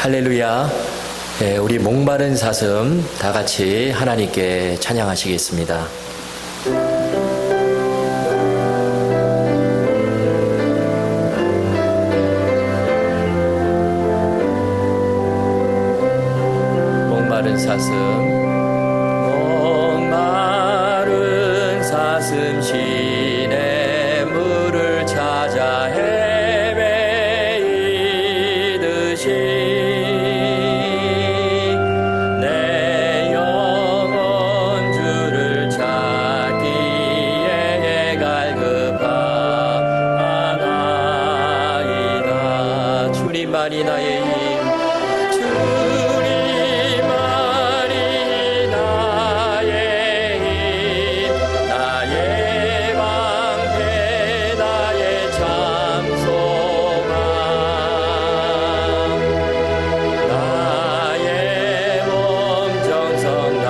할렐루야. 우리 목마른 사슴 다 같이 하나님께 찬양하시겠습니다. 목마른 사슴, 목마른 사슴 시내 물을 찾아 헤매이듯이 주님만이 나의 힘, 주님만이 나의 힘, 나의 방패, 나의 참소망, 나의 몸 정성 다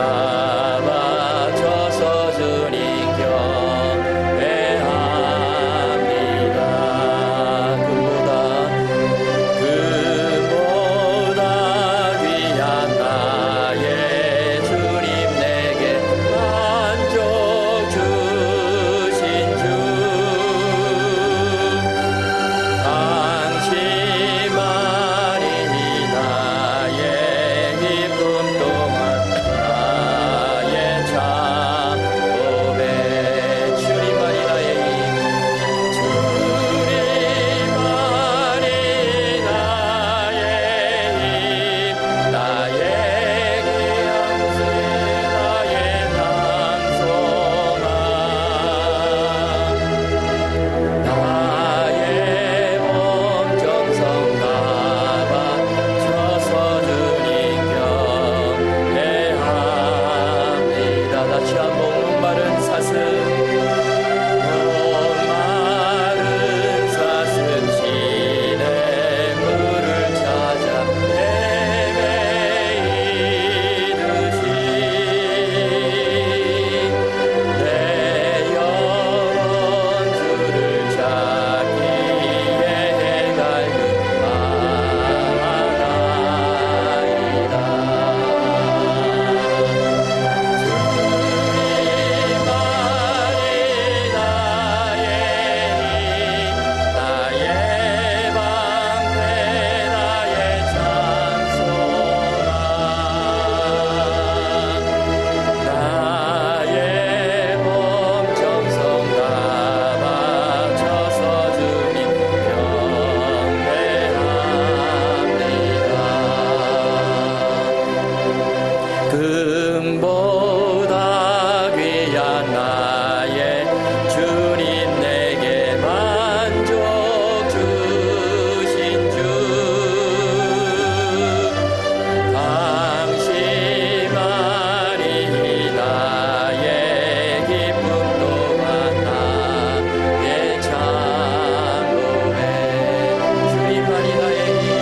바쳐서 주님 경배합니다. 금보다 귀한 나의 주님 내게 만족 주신 주 방심하리 나의 기쁨 또한 나의 참고해 주님만이 나의 힘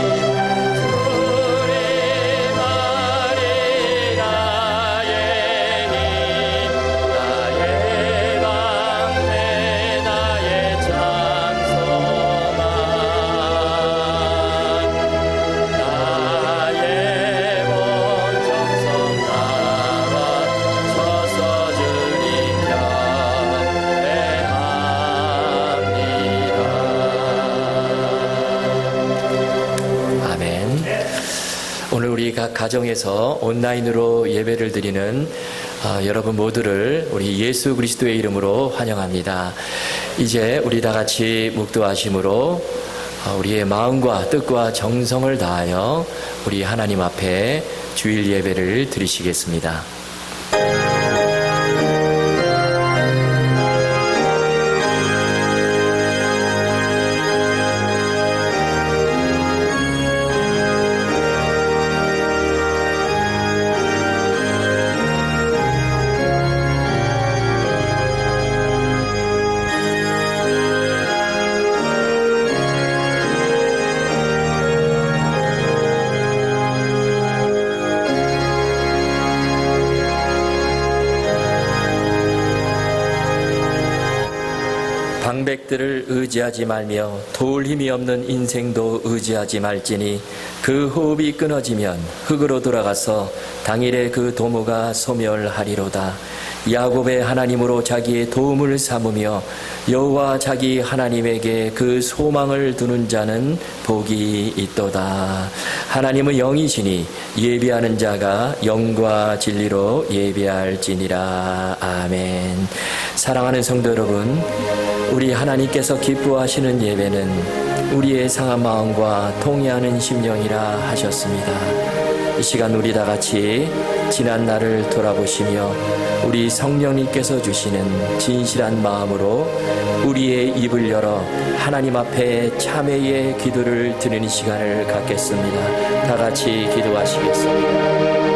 오늘 우리 각 가정에서 온라인으로 예배를 드리는 여러분 모두를 우리 예수 그리스도의 이름으로 환영합니다. 이제 우리 다 같이 묵도하심으로 우리의 마음과 뜻과 정성을 다하여 우리 하나님 앞에 주일 예배를 드리시겠습니다. 것들을 의지하지 말며 도울 힘이 없는 인생도 의지하지 말지니 그 호흡이 끊어지면 흙으로 돌아가서 당일에 그 도모가 소멸하리로다. 야곱의 하나님으로 자기의 도움을 삼으며 여호와 자기 하나님에게 그 소망을 두는 자는 복이 있도다. 하나님은 영이시니 예비하는 자가 영과 진리로 예비할지니라. 아멘. 사랑하는 성도 여러분, 우리 하나님께서 기뻐하시는 예배는 우리의 상한 마음과 통해하는 심령이라 하셨습니다. 이 시간 우리 다 같이 지난 날을 돌아보시며 우리 성령님께서 주시는 진실한 마음으로 우리의 입을 열어 하나님 앞에 참회의 기도를 드리는 시간을 갖겠습니다. 다 같이 기도하시겠습니다.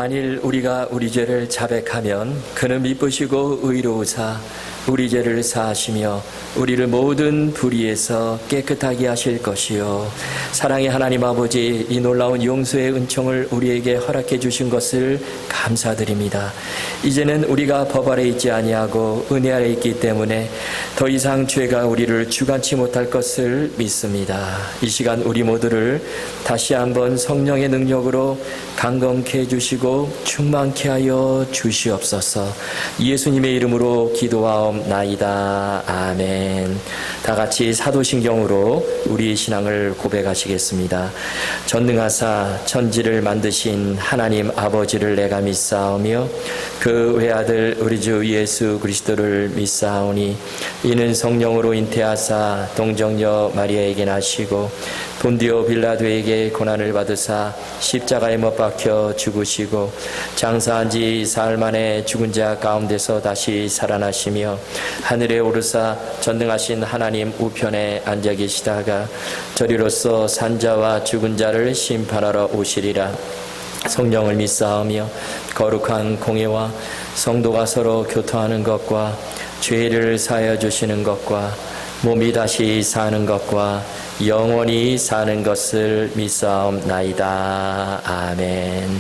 만일 우리가 우리 죄를 자백하면 그는 미쁘시고 의로우사 우리 죄를 사하시며 우리를 모든 불의에서 깨끗하게 하실 것이요. 사랑의 하나님 아버지, 이 놀라운 용서의 은총을 우리에게 허락해 주신 것을 감사드립니다. 이제는 우리가 법 아래 있지 아니하고 은혜 아래 있기 때문에 더 이상 죄가 우리를 주관치 못할 것을 믿습니다. 이 시간 우리 모두를 다시 한번 성령의 능력으로 강건케 해주시고 충만케 하여 주시옵소서. 예수님의 이름으로 기도하옵나이다. 아멘. 다 같이 사도신경으로 우리 신앙을 고백하시겠습니다. 전능하사 천지를 만드신 하나님 아버지를 내가 믿사오며 그 외아들 우리 주 예수 그리스도를 믿사오니 이는 성령으로 잉태하사 동정녀 마리아에게 나시고 본디오 빌라도에게 고난을 받으사 십자가에 못 박혀 죽으시고 장사한 지 사흘 만에 죽은 자 가운데서 다시 살아나시며 하늘에 오르사 전능하신 하나님 우편에 앉아 계시다가 저리로서 산자와 죽은 자를 심판하러 오시리라. 성령을 믿사오며 거룩한 공예와 성도가 서로 교통하는 것과 죄를 사하여 주시는 것과 몸이 다시 사는 것과 영원히 사는 것을 믿사옵나이다. 아멘.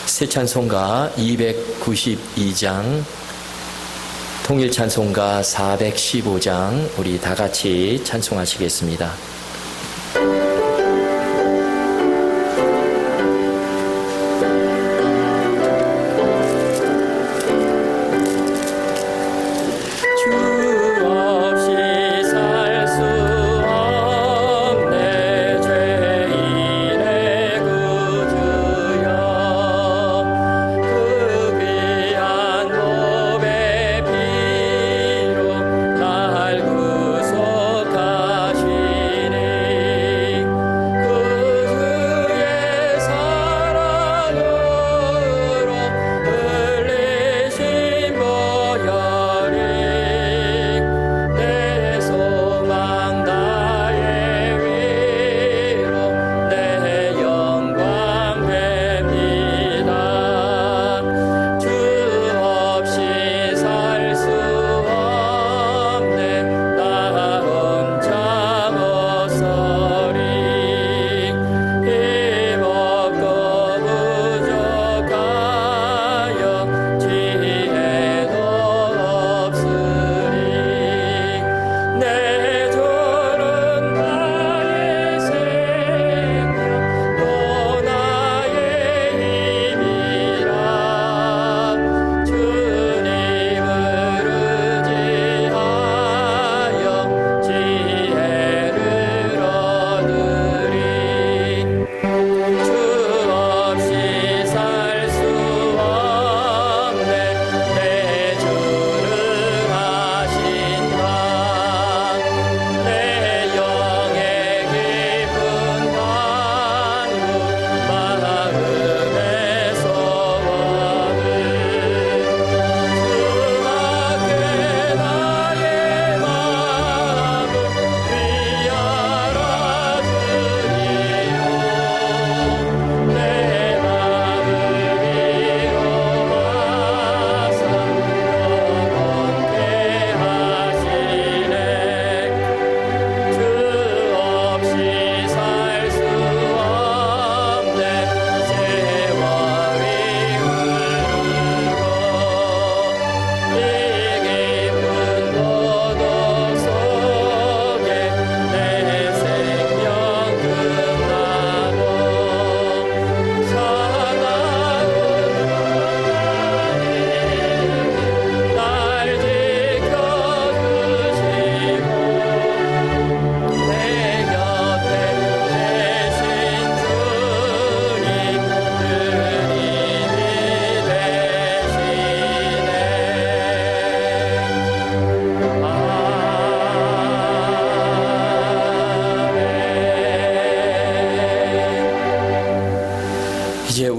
새 찬송가 292장, 통일 찬송가 415장 우리 다 같이 찬송하시겠습니다. 날 구속하시네.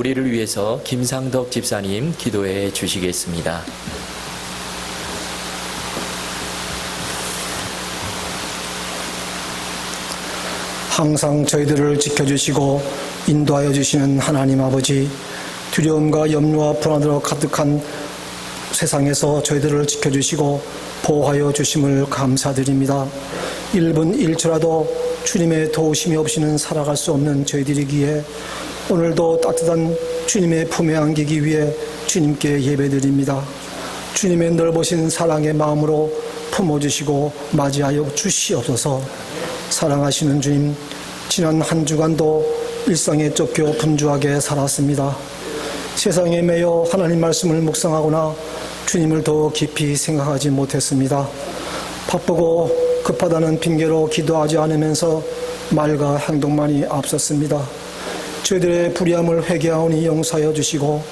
우리를 위해서 김상덕 집사님 기도해 주시겠습니다. 항상 저희들을 지켜주시고 인도하여 주시는 하나님 아버지, 두려움과 염려와 불안으로 가득한 세상에서 저희들을 지켜주시고 보호하여 주심을 감사드립니다. 1분 1초라도 주님의 도우심이 없이는 살아갈 수 없는 저희들이기에 오늘도 따뜻한 주님의 품에 안기기 위해 주님께 예배드립니다. 주님의 넓으신 사랑의 마음으로 품어주시고 맞이하여 주시옵소서. 사랑하시는 주님, 지난 한 주간도 일상에 쫓겨 분주하게 살았습니다. 세상에 매여 하나님 말씀을 묵상하거나 주님을 더 깊이 생각하지 못했습니다. 바쁘고 급하다는 핑계로 기도하지 않으면서 말과 행동만이 앞섰습니다. 저희들의 불의함을 회개하오니 용서하여 주시고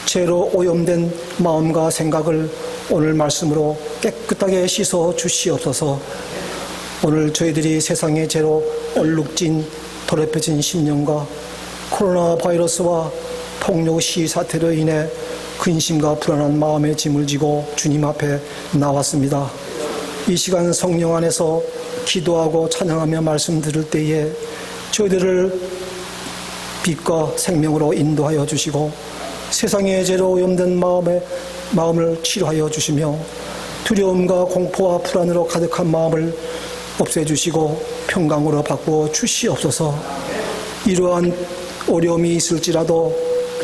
죄로 오염된 마음과 생각을 오늘 말씀으로 깨끗하게 씻어 주시옵소서. 오늘 저희들이 세상의 죄로 얼룩진 더럽혀진 심령과 코로나 바이러스와 폭력 시위 사태로 인해 근심과 불안한 마음의 짐을 지고 주님 앞에 나왔습니다. 이 시간 성령 안에서 기도하고 찬양하며 말씀 들을 때에 저희들을 빛과 생명으로 인도하여 주시고 세상의 죄로 오염된 마음을 치료하여 주시며 두려움과 공포와 불안으로 가득한 마음을 없애주시고 평강으로 바꾸어 주시옵소서. 이러한 어려움이 있을지라도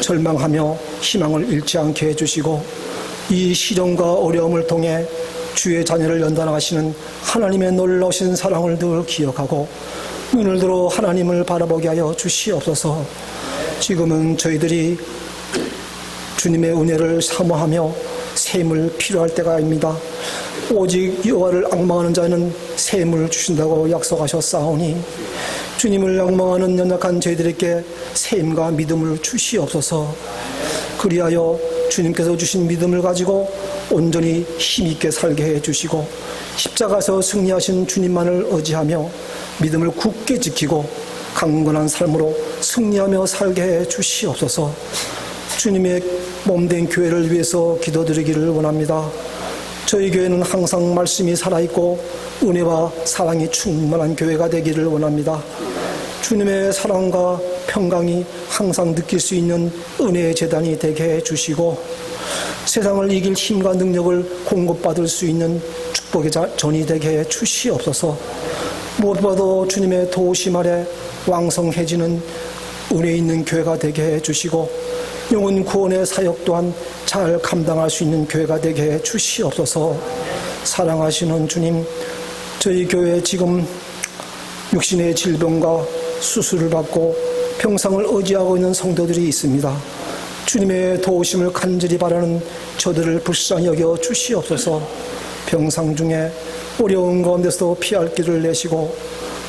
절망하며 희망을 잃지 않게 해주시고 이 시련과 어려움을 통해 주의 자녀를 연단하시는 하나님의 놀라우신 사랑을 늘 기억하고 눈을 들어 하나님을 바라보게 하여 주시옵소서. 지금은 저희들이 주님의 은혜를 사모하며 샘을 필요할 때가 아닙니다. 오직 여호와를 앙망하는 자는 샘을 주신다고 약속하셨사오니 주님을 앙망하는 연약한 저희들에게 샘과 믿음을 주시옵소서. 그리하여 주님께서 주신 믿음을 가지고 온전히 힘있게 살게 해주시고 십자가에서 승리하신 주님만을 의지하며 믿음을 굳게 지키고 강건한 삶으로 승리하며 살게 해주시옵소서. 주님의 몸된 교회를 위해서 기도드리기를 원합니다. 저희 교회는 항상 말씀이 살아있고 은혜와 사랑이 충만한 교회가 되기를 원합니다. 주님의 사랑과 평강이 항상 느낄 수 있는 은혜의 재단이 되게 해주시고 세상을 이길 힘과 능력을 공급받을 수 있는 축복의 전이 되게 해주시옵소서. 무엇보다도 주님의 도우심 아래 왕성해지는 은혜 있는 교회가 되게 해주시고 영혼 구원의 사역 또한 잘 감당할 수 있는 교회가 되게 해주시옵소서. 사랑하시는 주님, 저희 교회에 지금 육신의 질병과 수술을 받고 병상을 의지하고 있는 성도들이 있습니다. 주님의 도우심을 간절히 바라는 저들을 불쌍히 여겨 주시옵소서. 병상 중에 어려운 가운데서도 피할 길을 내시고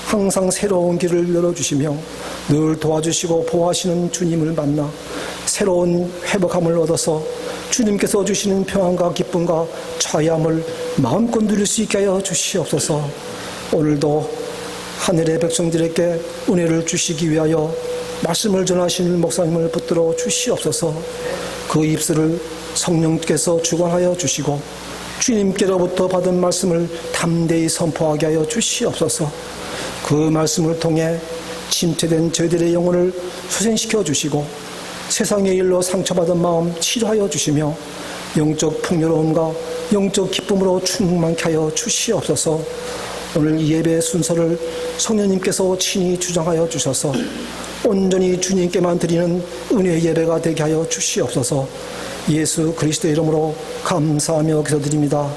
항상 새로운 길을 열어주시며 늘 도와주시고 보호하시는 주님을 만나 새로운 회복함을 얻어서 주님께서 주시는 평안과 기쁨과 자유함을 마음껏 누릴 수 있게 하여 주시옵소서. 오늘도 하늘의 백성들에게 은혜를 주시기 위하여 말씀을 전하시는 목사님을 붙들어 주시옵소서. 그 입술을 성령께서 주관하여 주시고 주님께로부터 받은 말씀을 담대히 선포하게 하여 주시옵소서. 그 말씀을 통해 침체된 저희들의 영혼을 수생시켜 주시고 세상의 일로 상처받은 마음 치료하여 주시며 영적 풍요로움과 영적 기쁨으로 충만케 하여 주시옵소서. 오늘 이 예배 순서를 성령님께서 친히 주장하여 주셔서 온전히 주님께만 드리는 은혜의 예배가 되게 하여 주시옵소서. 예수 그리스도의 이름으로 감사하며 기도드립니다.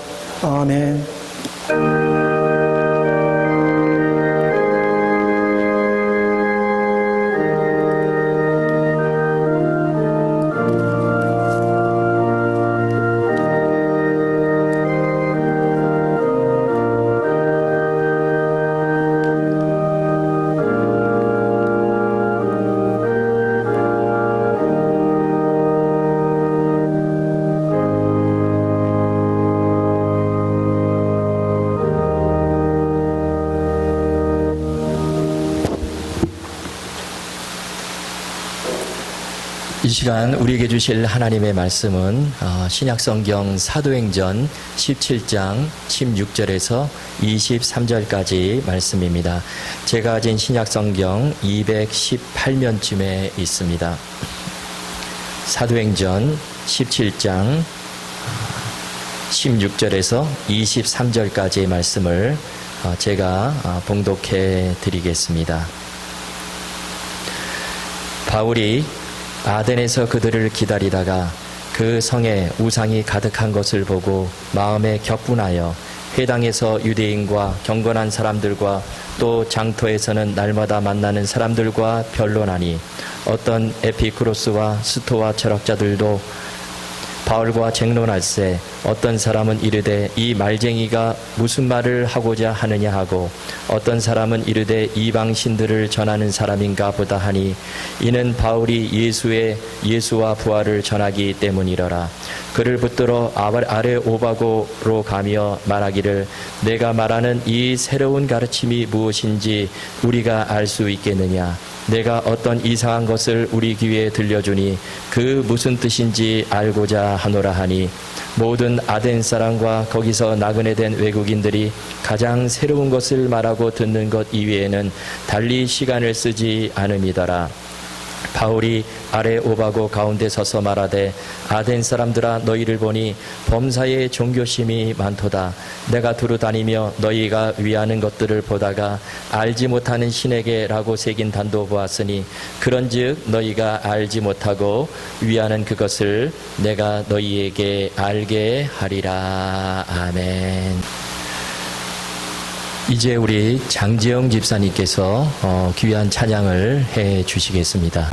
아멘. 시간 우리에게 주실 하나님의 말씀은 신약성경 사도행전 17장 16절에서 23절까지 말씀입니다. 제가 가진 신약성경 218면쯤에 있습니다. 사도행전 17장 16절에서 23절까지의 말씀을 제가 봉독해 드리겠습니다. 바울이 아덴에서 그들을 기다리다가 그 성에 우상이 가득한 것을 보고 마음에 격분하여 회당에서 유대인과 경건한 사람들과 또 장터에서는 날마다 만나는 사람들과 변론하니 어떤 에피쿠로스와 스토아 철학자들도 바울과 쟁론할세 어떤 사람은 이르되 이 말쟁이가 무슨 말을 하고자 하느냐 하고 어떤 사람은 이르되 이방 신들을 전하는 사람인가 보다 하니 이는 바울이 예수와 부활을 전하기 때문이러라. 그를 붙들어 아레오바고로 가며 말하기를 내가 말하는 이 새로운 가르침이 무엇인지 우리가 알 수 있겠느냐. 내가 어떤 이상한 것을 우리 귀에 들려주니 그 무슨 뜻인지 알고자 하노라 하니 모든 아덴 사람과 거기서 나그네 된 외국인들이 가장 새로운 것을 말하고 듣는 것 이외에는 달리 시간을 쓰지 않음이더라. 바울이 아레오바고 가운데 서서 말하되 아덴 사람들아 너희를 보니 범사에 종교심이 많도다. 내가 두루 다니며 너희가 위하는 것들을 보다가 알지 못하는 신에게라고 새긴 단도 보았으니 그런즉 너희가 알지 못하고 위하는 그것을 내가 너희에게 알게 하리라. 아멘. 이제 우리 장재영 집사님께서 귀한 찬양을 해 주시겠습니다.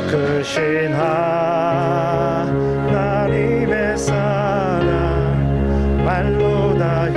크신 하나님의 사랑 말로 다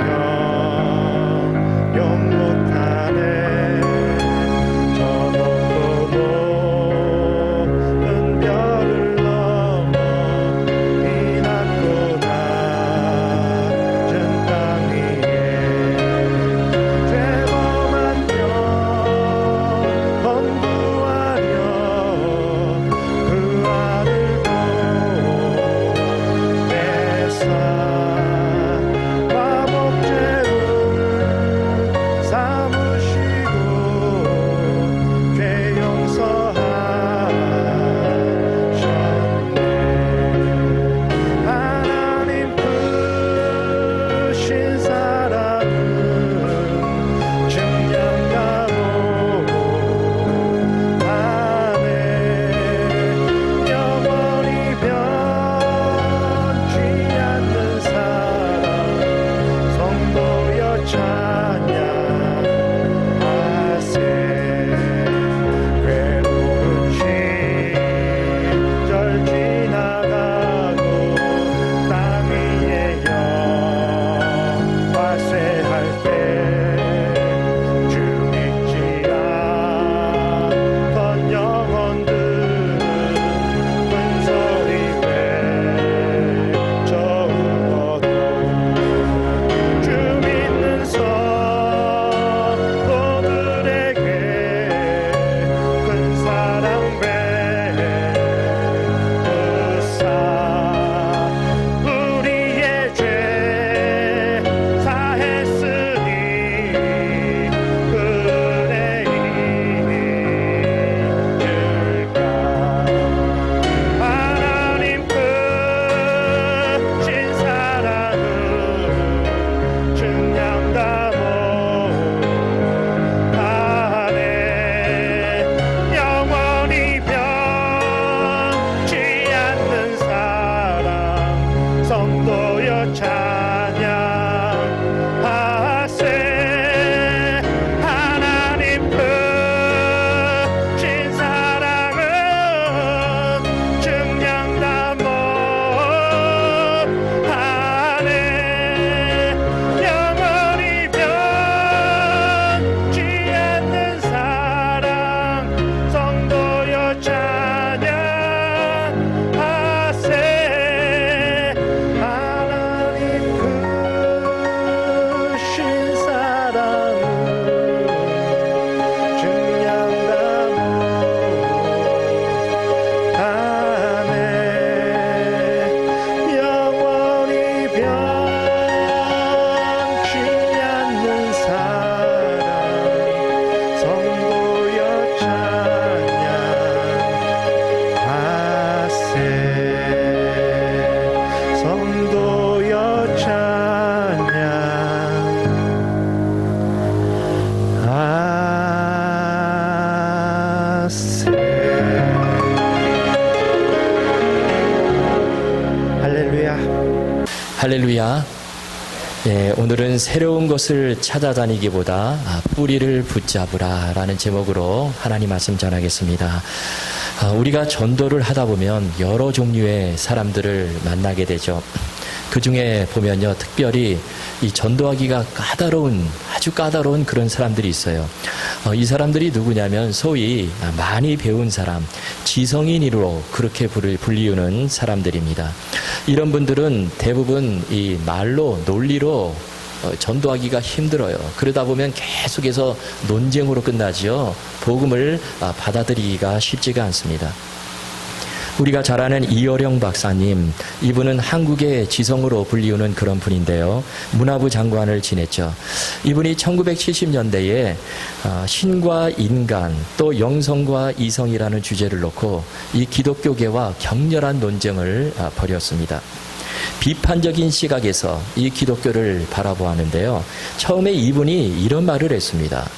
할렐루야. 예, 오늘은 새로운 것을 찾아다니기보다 뿌리를 붙잡으라 라는 제목으로 하나님 말씀 전하겠습니다. 우리가 전도를 하다 보면 여러 종류의 사람들을 만나게 되죠. 그 중에 보면요, 특별히 이 전도하기가 아주 까다로운 그런 사람들이 있어요. 이 사람들이 누구냐면 소위 많이 배운 사람, 지성인으로 그렇게 불리우는 사람들입니다. 이런 분들은 대부분 이 말로, 논리로 전도하기가 힘들어요. 그러다 보면 계속해서 논쟁으로 끝나지요. 복음을 받아들이기가 쉽지가 않습니다. 우리가 잘 아는 이어령 박사님, 이분은 한국의 지성으로 불리우는 그런 분인데요. 문화부 장관을 지냈죠. 이분이 1970년대에 신과 인간 또 영성과 이성이라는 주제를 놓고 이 기독교계와 격렬한 논쟁을 벌였습니다. 비판적인 시각에서 이 기독교를 바라보았는데요. 처음에 이분이 이런 말을 했습니다.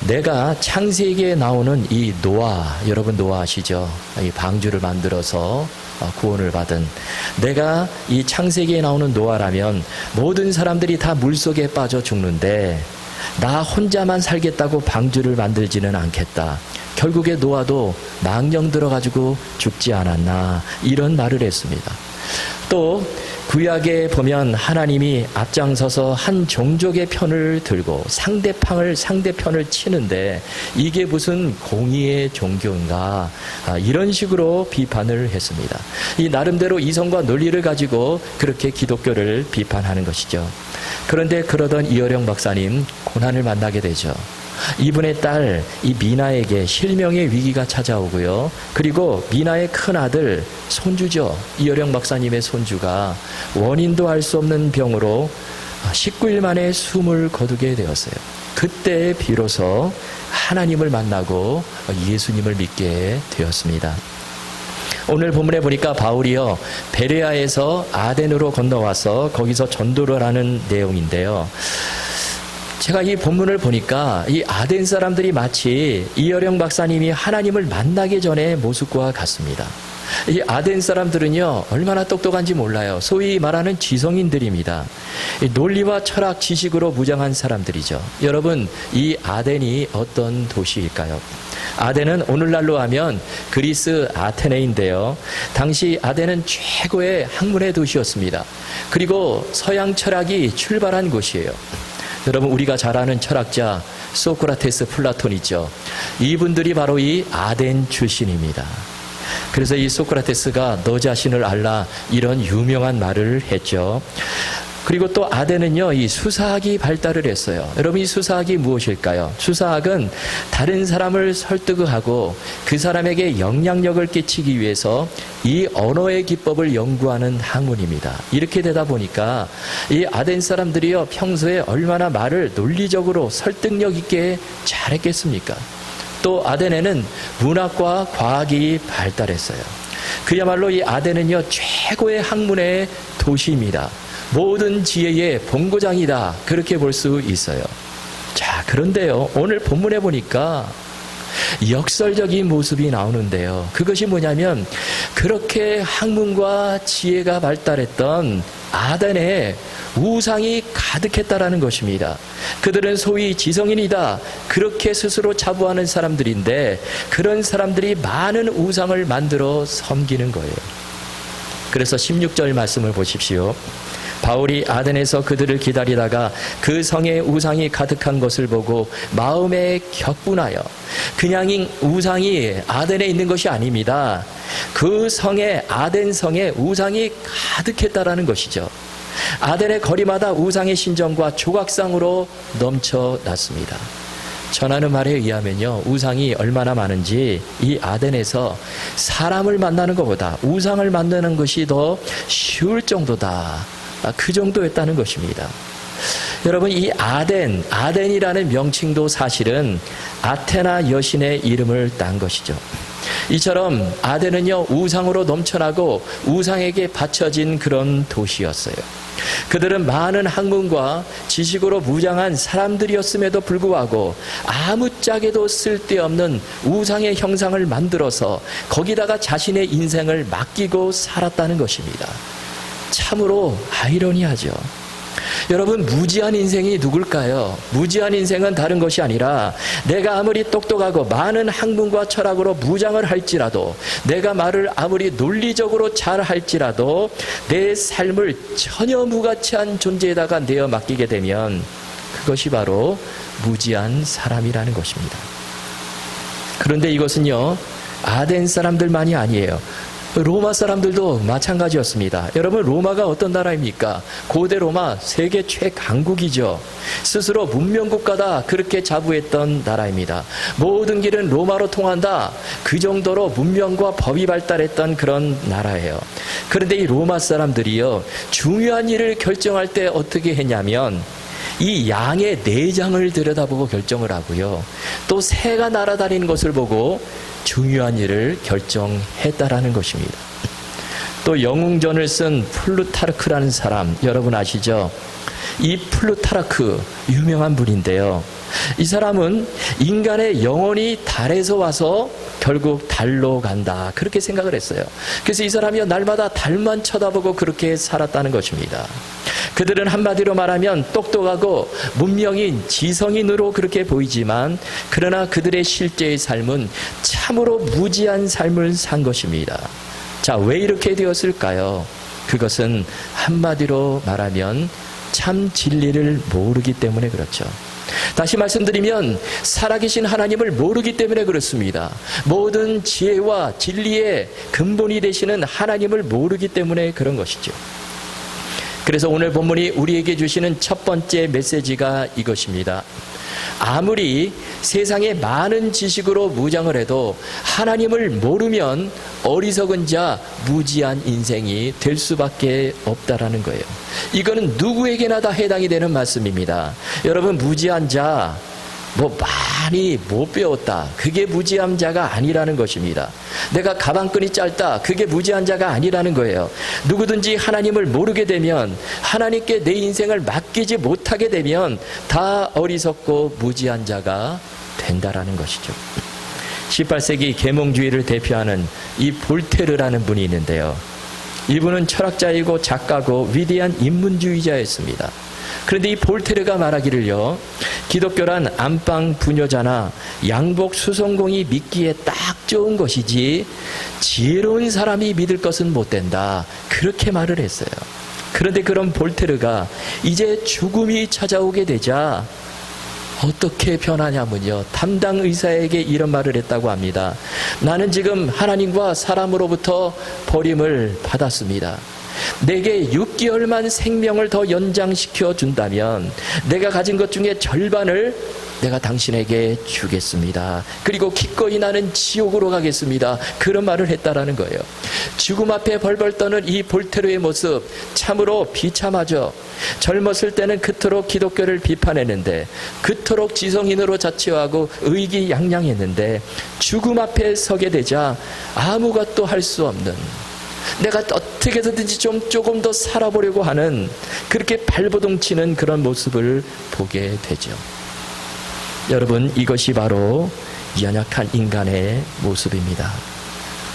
내가 창세기에 나오는 이 노아, 여러분 노아 아시죠? 이 방주를 만들어서 구원을 받은, 내가 이 창세기에 나오는 노아라면 모든 사람들이 다 물속에 빠져 죽는데 나 혼자만 살겠다고 방주를 만들지는 않겠다. 결국에 노아도 망령 들어가지고 죽지 않았나, 이런 말을 했습니다. 또 구약에 보면 하나님이 앞장서서 한 종족의 편을 들고 상대편을 치는데 이게 무슨 공의의 종교인가, 이런 식으로 비판을 했습니다. 이 나름대로 이성과 논리를 가지고 그렇게 기독교를 비판하는 것이죠. 그런데 그러던 이어령 박사님 고난을 만나게 되죠. 이분의 딸 이 미나에게 실명의 위기가 찾아오고요. 그리고 미나의 큰아들 손주죠. 이어령 박사님의 손주가 원인도 알 수 없는 병으로 19일 만에 숨을 거두게 되었어요. 그때 비로소 하나님을 만나고 예수님을 믿게 되었습니다. 오늘 본문에 보니까 바울이요, 베레아에서 아덴으로 건너와서 거기서 전도를 하는 내용인데요. 제가 이 본문을 보니까 이 아덴 사람들이 마치 이어령 박사님이 하나님을 만나기 전의 모습과 같습니다. 이 아덴 사람들은요, 얼마나 똑똑한지 몰라요. 소위 말하는 지성인들입니다. 논리와 철학, 지식으로 무장한 사람들이죠. 여러분, 이 아덴이 어떤 도시일까요? 아덴은 오늘날로 하면 그리스 아테네인데요. 당시 아덴은 최고의 학문의 도시였습니다. 그리고 서양 철학이 출발한 곳이에요. 여러분, 우리가 잘 아는 철학자 소크라테스, 플라톤 있죠. 이분들이 바로 이 아덴 출신입니다. 그래서 이 소크라테스가 너 자신을 알라, 이런 유명한 말을 했죠. 그리고 또 아덴은요, 이 수사학이 발달을 했어요. 여러분, 이 수사학이 무엇일까요? 수사학은 다른 사람을 설득하고 그 사람에게 영향력을 끼치기 위해서 이 언어의 기법을 연구하는 학문입니다. 이렇게 되다 보니까 이 아덴 사람들이요, 평소에 얼마나 말을 논리적으로 설득력 있게 잘했겠습니까? 또 아덴에는 문학과 과학이 발달했어요. 그야말로 이 아덴은요, 최고의 학문의 도시입니다. 모든 지혜의 본고장이다, 그렇게 볼 수 있어요. 자, 그런데요, 오늘 본문에 보니까 역설적인 모습이 나오는데요. 그것이 뭐냐면 그렇게 학문과 지혜가 발달했던 아덴에 우상이 가득했다라는 것입니다. 그들은 소위 지성인이다, 그렇게 스스로 자부하는 사람들인데 그런 사람들이 많은 우상을 만들어 섬기는 거예요. 그래서 16절 말씀을 보십시오. 바울이 아덴에서 그들을 기다리다가 그 성에 우상이 가득한 것을 보고 마음에 격분하여, 그냥 우상이 아덴에 있는 것이 아닙니다. 그 성에, 아덴 성에 우상이 가득했다라는 것이죠. 아덴의 거리마다 우상의 신전과 조각상으로 넘쳐났습니다. 전하는 말에 의하면요, 우상이 얼마나 많은지 이 아덴에서 사람을 만나는 것보다 우상을 만드는 것이 더 쉬울 정도다, 그 정도였다는 것입니다. 여러분, 이 아덴이라는 명칭도 사실은 아테나 여신의 이름을 딴 것이죠. 이처럼 아덴은요, 우상으로 넘쳐나고 우상에게 바쳐진 그런 도시였어요. 그들은 많은 학문과 지식으로 무장한 사람들이었음에도 불구하고 아무짝에도 쓸데없는 우상의 형상을 만들어서 거기다가 자신의 인생을 맡기고 살았다는 것입니다. 참으로 아이러니하죠. 여러분, 무지한 인생이 누굴까요? 무지한 인생은 다른 것이 아니라 내가 아무리 똑똑하고 많은 학문과 철학으로 무장을 할지라도, 내가 말을 아무리 논리적으로 잘 할지라도 내 삶을 전혀 무가치한 존재에다가 내어 맡기게 되면 그것이 바로 무지한 사람이라는 것입니다. 그런데 이것은요, 아덴 사람들만이 아니에요. 로마 사람들도 마찬가지였습니다. 여러분, 로마가 어떤 나라입니까? 고대 로마 세계 최강국이죠. 스스로 문명국가다 그렇게 자부했던 나라입니다. 모든 길은 로마로 통한다, 그 정도로 문명과 법이 발달했던 그런 나라예요. 그런데 이 로마 사람들이요, 중요한 일을 결정할 때 어떻게 했냐면 이 양의 내장을 들여다보고 결정을 하고요, 또 새가 날아다니는 것을 보고 중요한 일을 결정했다라는 것입니다. 또 영웅전을 쓴 플루타르크라는 사람, 여러분 아시죠? 이 플루타르크 유명한 분인데요, 이 사람은 인간의 영혼이 달에서 와서 결국 달로 간다 그렇게 생각을 했어요. 그래서 이 사람이 날마다 달만 쳐다보고 그렇게 살았다는 것입니다. 그들은 한마디로 말하면 똑똑하고 문명인 지성인으로 그렇게 보이지만, 그러나 그들의 실제의 삶은 참으로 무지한 삶을 산 것입니다. 자, 왜 이렇게 되었을까요? 그것은 한마디로 말하면 참 진리를 모르기 때문에 그렇죠. 다시 말씀드리면 살아계신 하나님을 모르기 때문에 그렇습니다. 모든 지혜와 진리의 근본이 되시는 하나님을 모르기 때문에 그런 것이죠. 그래서 오늘 본문이 우리에게 주시는 첫 번째 메시지가 이것입니다. 아무리 세상에 많은 지식으로 무장을 해도 하나님을 모르면 어리석은 자, 무지한 인생이 될 수밖에 없다라는 거예요. 이거는 누구에게나 다 해당이 되는 말씀입니다. 여러분, 무지한 자, 많이 못 배웠다, 그게 무지한 자가 아니라는 것입니다. 내가 가방끈이 짧다, 그게 무지한 자가 아니라는 거예요. 누구든지 하나님을 모르게 되면, 하나님께 내 인생을 맡기지 못하게 되면 다 어리석고 무지한 자가 된다라는 것이죠. 18세기 계몽주의를 대표하는 이 볼테르라는 분이 있는데요, 이분은 철학자이고 작가고 위대한 인문주의자였습니다. 그런데 이 볼테르가 말하기를요, 기독교란 안방 부녀자나 양복 수송공이 믿기에 딱 좋은 것이지 지혜로운 사람이 믿을 것은 못 된다, 그렇게 말을 했어요. 그런데 그런 볼테르가 이제 죽음이 찾아오게 되자 어떻게 변하냐면요, 담당 의사에게 이런 말을 했다고 합니다. 나는 지금 하나님과 사람으로부터 버림을 받았습니다. 내게 6개월만 생명을 더 연장시켜 준다면 내가 가진 것 중에 절반을 내가 당신에게 주겠습니다. 그리고 기꺼이 나는 지옥으로 가겠습니다. 그런 말을 했다라는 거예요. 죽음 앞에 벌벌 떠는 이 볼테르의 모습 참으로 비참하죠. 젊었을 때는 그토록 기독교를 비판했는데, 그토록 지성인으로 자처하고 의기양양했는데, 죽음 앞에 서게 되자 아무것도 할 수 없는, 내가 어떻게 해서든지 조금 더 살아보려고 하는, 그렇게 발버둥치는 그런 모습을 보게 되죠. 여러분, 이것이 바로 연약한 인간의 모습입니다.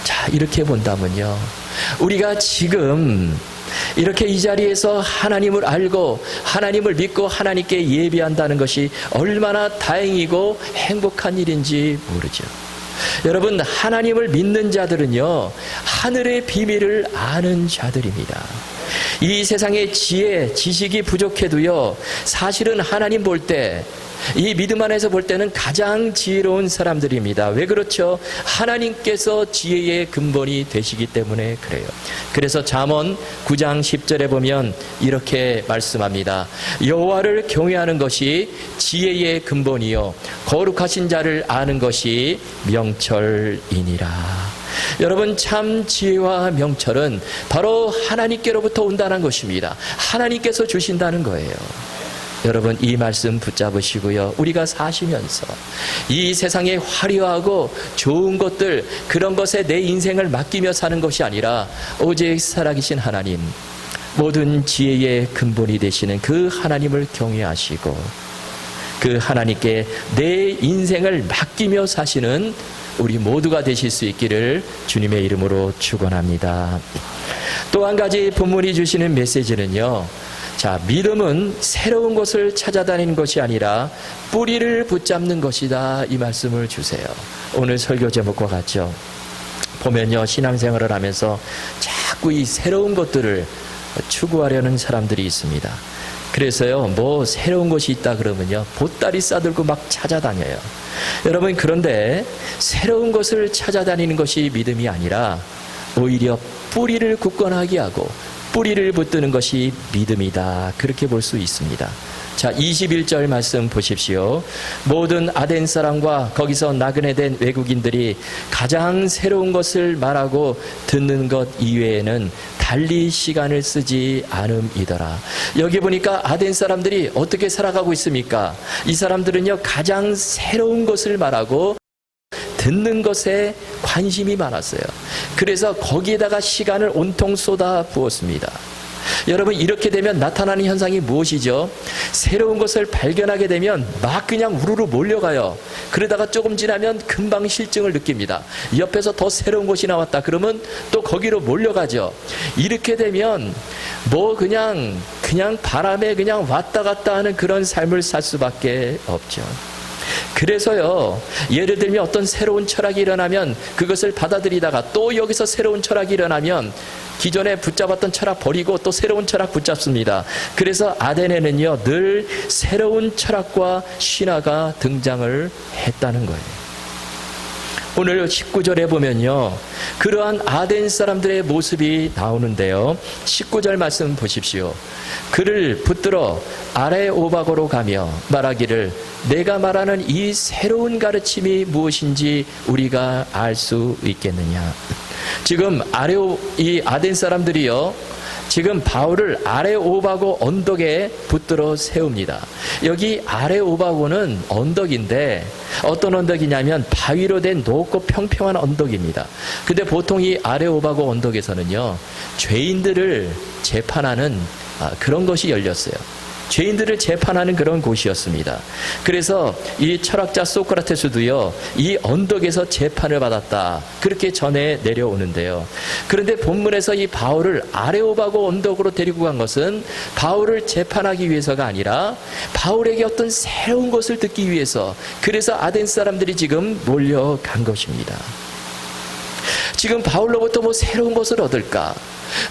자, 이렇게 본다면요, 우리가 지금 이렇게 이 자리에서 하나님을 알고 하나님을 믿고 하나님께 예배한다는 것이 얼마나 다행이고 행복한 일인지 모르죠. 여러분, 하나님을 믿는 자들은요, 하늘의 비밀을 아는 자들입니다. 이 세상의 지혜, 지식이 부족해도요, 사실은 하나님 볼 때, 이 믿음 안에서 볼 때는 가장 지혜로운 사람들입니다. 왜 그렇죠? 하나님께서 지혜의 근본이 되시기 때문에 그래요. 그래서 잠언 9장 10절에 보면 이렇게 말씀합니다. 여호와를 경외하는 것이 지혜의 근본이요, 거룩하신 자를 아는 것이 명철이니라. 여러분, 참 지혜와 명철은 바로 하나님께로부터 온다는 것입니다. 하나님께서 주신다는 거예요. 여러분, 이 말씀 붙잡으시고요, 우리가 사시면서 이 세상에 화려하고 좋은 것들, 그런 것에 내 인생을 맡기며 사는 것이 아니라 오직 살아계신 하나님, 모든 지혜의 근본이 되시는 그 하나님을 경외하시고 그 하나님께 내 인생을 맡기며 사시는 우리 모두가 되실 수 있기를 주님의 이름으로 축원합니다. 또 한 가지 본문이 주시는 메시지는요. 자, 믿음은 새로운 것을 찾아다니는 것이 아니라 뿌리를 붙잡는 것이다. 이 말씀을 주세요. 오늘 설교 제목과 같죠. 보면요, 신앙생활을 하면서 자꾸 이 새로운 것들을 추구하려는 사람들이 있습니다. 그래서요, 뭐 새로운 것이 있다 그러면요, 보따리 싸들고 막 찾아다녀요. 여러분, 그런데 새로운 것을 찾아다니는 것이 믿음이 아니라 오히려 뿌리를 굳건하게 하고 뿌리를 붙드는 것이 믿음이다. 그렇게 볼 수 있습니다. 자, 21절 말씀 보십시오. 모든 아덴 사람과 거기서 나그네 된 외국인들이 가장 새로운 것을 말하고 듣는 것 이외에는 달리 시간을 쓰지 않음이더라. 여기 보니까 아덴 사람들이 어떻게 살아가고 있습니까? 이 사람들은요, 가장 새로운 것을 말하고 듣는 것에 관심이 많았어요. 그래서 거기에다가 시간을 온통 쏟아 부었습니다. 여러분, 이렇게 되면 나타나는 현상이 무엇이죠? 새로운 것을 발견하게 되면 막 그냥 우르르 몰려가요. 그러다가 조금 지나면 금방 실증을 느낍니다. 옆에서 더 새로운 것이 나왔다 그러면 또 거기로 몰려가죠. 이렇게 되면 뭐 그냥 바람에 그냥 왔다 갔다 하는 그런 삶을 살 수밖에 없죠. 그래서요, 예를 들면 어떤 새로운 철학이 일어나면 그것을 받아들이다가 또 여기서 새로운 철학이 일어나면 기존에 붙잡았던 철학 버리고 또 새로운 철학 붙잡습니다. 그래서 아덴에는요, 늘 새로운 철학과 신화가 등장을 했다는 거예요. 오늘 19절에 보면요, 그러한 아덴 사람들의 모습이 나오는데요. 19절 말씀 보십시오. 그를 붙들어 아레오바고로 가며 말하기를 내가 말하는 이 새로운 가르침이 무엇인지 우리가 알 수 있겠느냐. 지금 이 아덴 사람들이요, 지금 바울을 아레오바고 언덕에 붙들어 세웁니다. 여기 아레오바고는 언덕인데 어떤 언덕이냐면 바위로 된 높고 평평한 언덕입니다. 근데 보통 이 아레오바고 언덕에서는요, 죄인들을 재판하는 그런 것이 열렸어요. 죄인들을 재판하는 그런 곳이었습니다. 그래서 이 철학자 소크라테스도요, 이 언덕에서 재판을 받았다. 그렇게 전해 내려오는데요. 그런데 본문에서 이 바울을 아레오바고 언덕으로 데리고 간 것은 바울을 재판하기 위해서가 아니라 바울에게 어떤 새로운 것을 듣기 위해서, 그래서 아덴 사람들이 지금 몰려간 것입니다. 지금 바울로부터 뭐 새로운 것을 얻을까?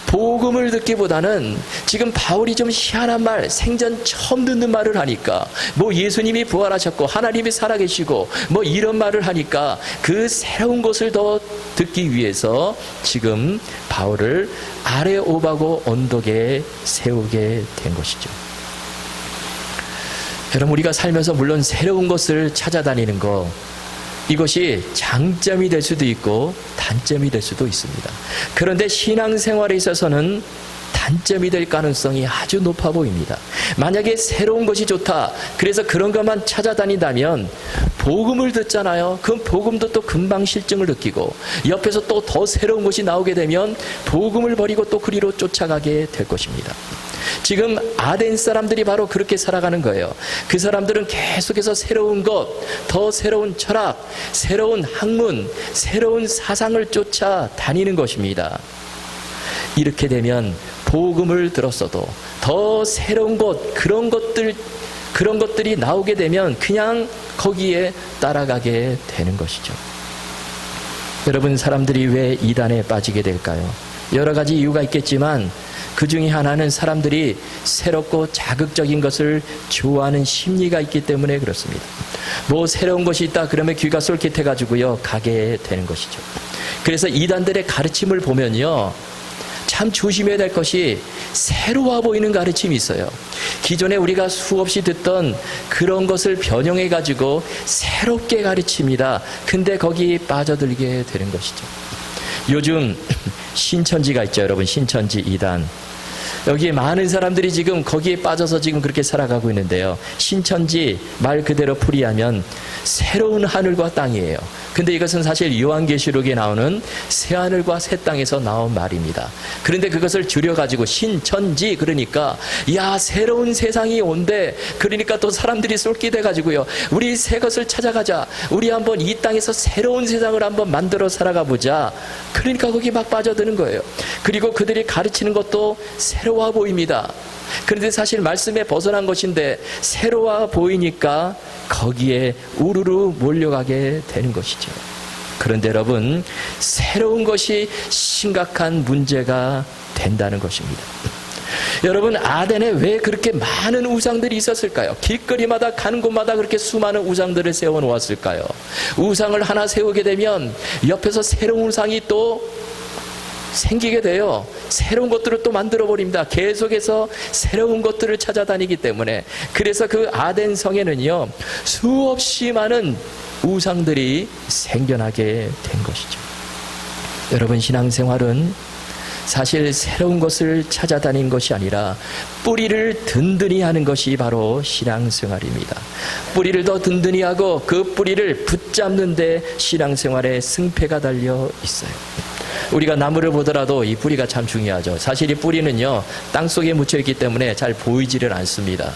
복음을 듣기보다는 지금 바울이 좀 희한한 말, 생전 처음 듣는 말을 하니까, 뭐 예수님이 부활하셨고 하나님이 살아계시고 뭐 이런 말을 하니까 그 새로운 것을 더 듣기 위해서 지금 바울을 아레오바고 언덕에 세우게 된 것이죠. 여러분, 우리가 살면서 물론 새로운 것을 찾아다니는 거, 이것이 장점이 될 수도 있고 단점이 될 수도 있습니다. 그런데 신앙생활에 있어서는 단점이 될 가능성이 아주 높아 보입니다. 만약에 새로운 것이 좋다, 그래서 그런 것만 찾아다닌다면 복음을 듣잖아요. 그럼 복음도 또 금방 실증을 느끼고 옆에서 또 더 새로운 것이 나오게 되면 복음을 버리고 또 그리로 쫓아가게 될 것입니다. 지금 아덴 사람들이 바로 그렇게 살아가는 거예요. 그 사람들은 계속해서 새로운 것, 더 새로운 철학, 새로운 학문, 새로운 사상을 쫓아다니는 것입니다. 이렇게 되면 복음을 들었어도 더 새로운 것, 그런 것들이 나오게 되면 그냥 거기에 따라가게 되는 것이죠. 여러분, 사람들이 왜 이단에 빠지게 될까요? 여러 가지 이유가 있겠지만 그 중에 하나는 사람들이 새롭고 자극적인 것을 좋아하는 심리가 있기 때문에 그렇습니다. 뭐 새로운 것이 있다 그러면 귀가 쏠깃해가지고요, 가게 되는 것이죠. 그래서 이단들의 가르침을 보면요, 참 조심해야 될 것이 새로워 보이는 가르침이 있어요. 기존에 우리가 수없이 듣던 그런 것을 변형해가지고 새롭게 가르칩니다. 근데 거기 빠져들게 되는 것이죠. 요즘 신천지가 있죠, 여러분. 신천지 이단. 여기 많은 사람들이 지금 거기에 빠져서 지금 그렇게 살아가고 있는데요. 신천지 말 그대로 풀이하면 새로운 하늘과 땅이에요. 근데 이것은 사실 요한계시록에 나오는 새하늘과 새 땅에서 나온 말입니다. 그런데 그것을 줄여가지고 신천지, 그러니까 야 새로운 세상이 온대. 그러니까 또 사람들이 쏠깃해가지고요, 우리 새 것을 찾아가자, 우리 한번 이 땅에서 새로운 세상을 한번 만들어 살아가 보자. 그러니까 거기 막 빠져드는 거예요. 그리고 그들이 가르치는 것도 새로워 보입니다. 그런데 사실 말씀에 벗어난 것인데 새로워 보이니까 거기에 우르르 몰려가게 되는 것이죠. 그런데 여러분, 새로운 것이 심각한 문제가 된다는 것입니다. 여러분, 아덴에 왜 그렇게 많은 우상들이 있었을까요? 길거리마다 가는 곳마다 그렇게 수많은 우상들을 세워놓았을까요? 우상을 하나 세우게 되면 옆에서 새로운 우상이 또 생기게 돼요. 새로운 것들을 또 만들어버립니다. 계속해서 새로운 것들을 찾아다니기 때문에. 그래서 그 아덴 성에는요, 수없이 많은 우상들이 생겨나게 된 것이죠. 여러분, 신앙생활은 사실 새로운 것을 찾아다닌 것이 아니라 뿌리를 든든히 하는 것이 바로 신앙생활입니다. 뿌리를 더 든든히 하고 그 뿌리를 붙잡는 데 신앙생활의 승패가 달려 있어요. 우리가 나무를 보더라도 이 뿌리가 참 중요하죠. 사실 이 뿌리는요, 땅속에 묻혀있기 때문에 잘 보이지를 않습니다.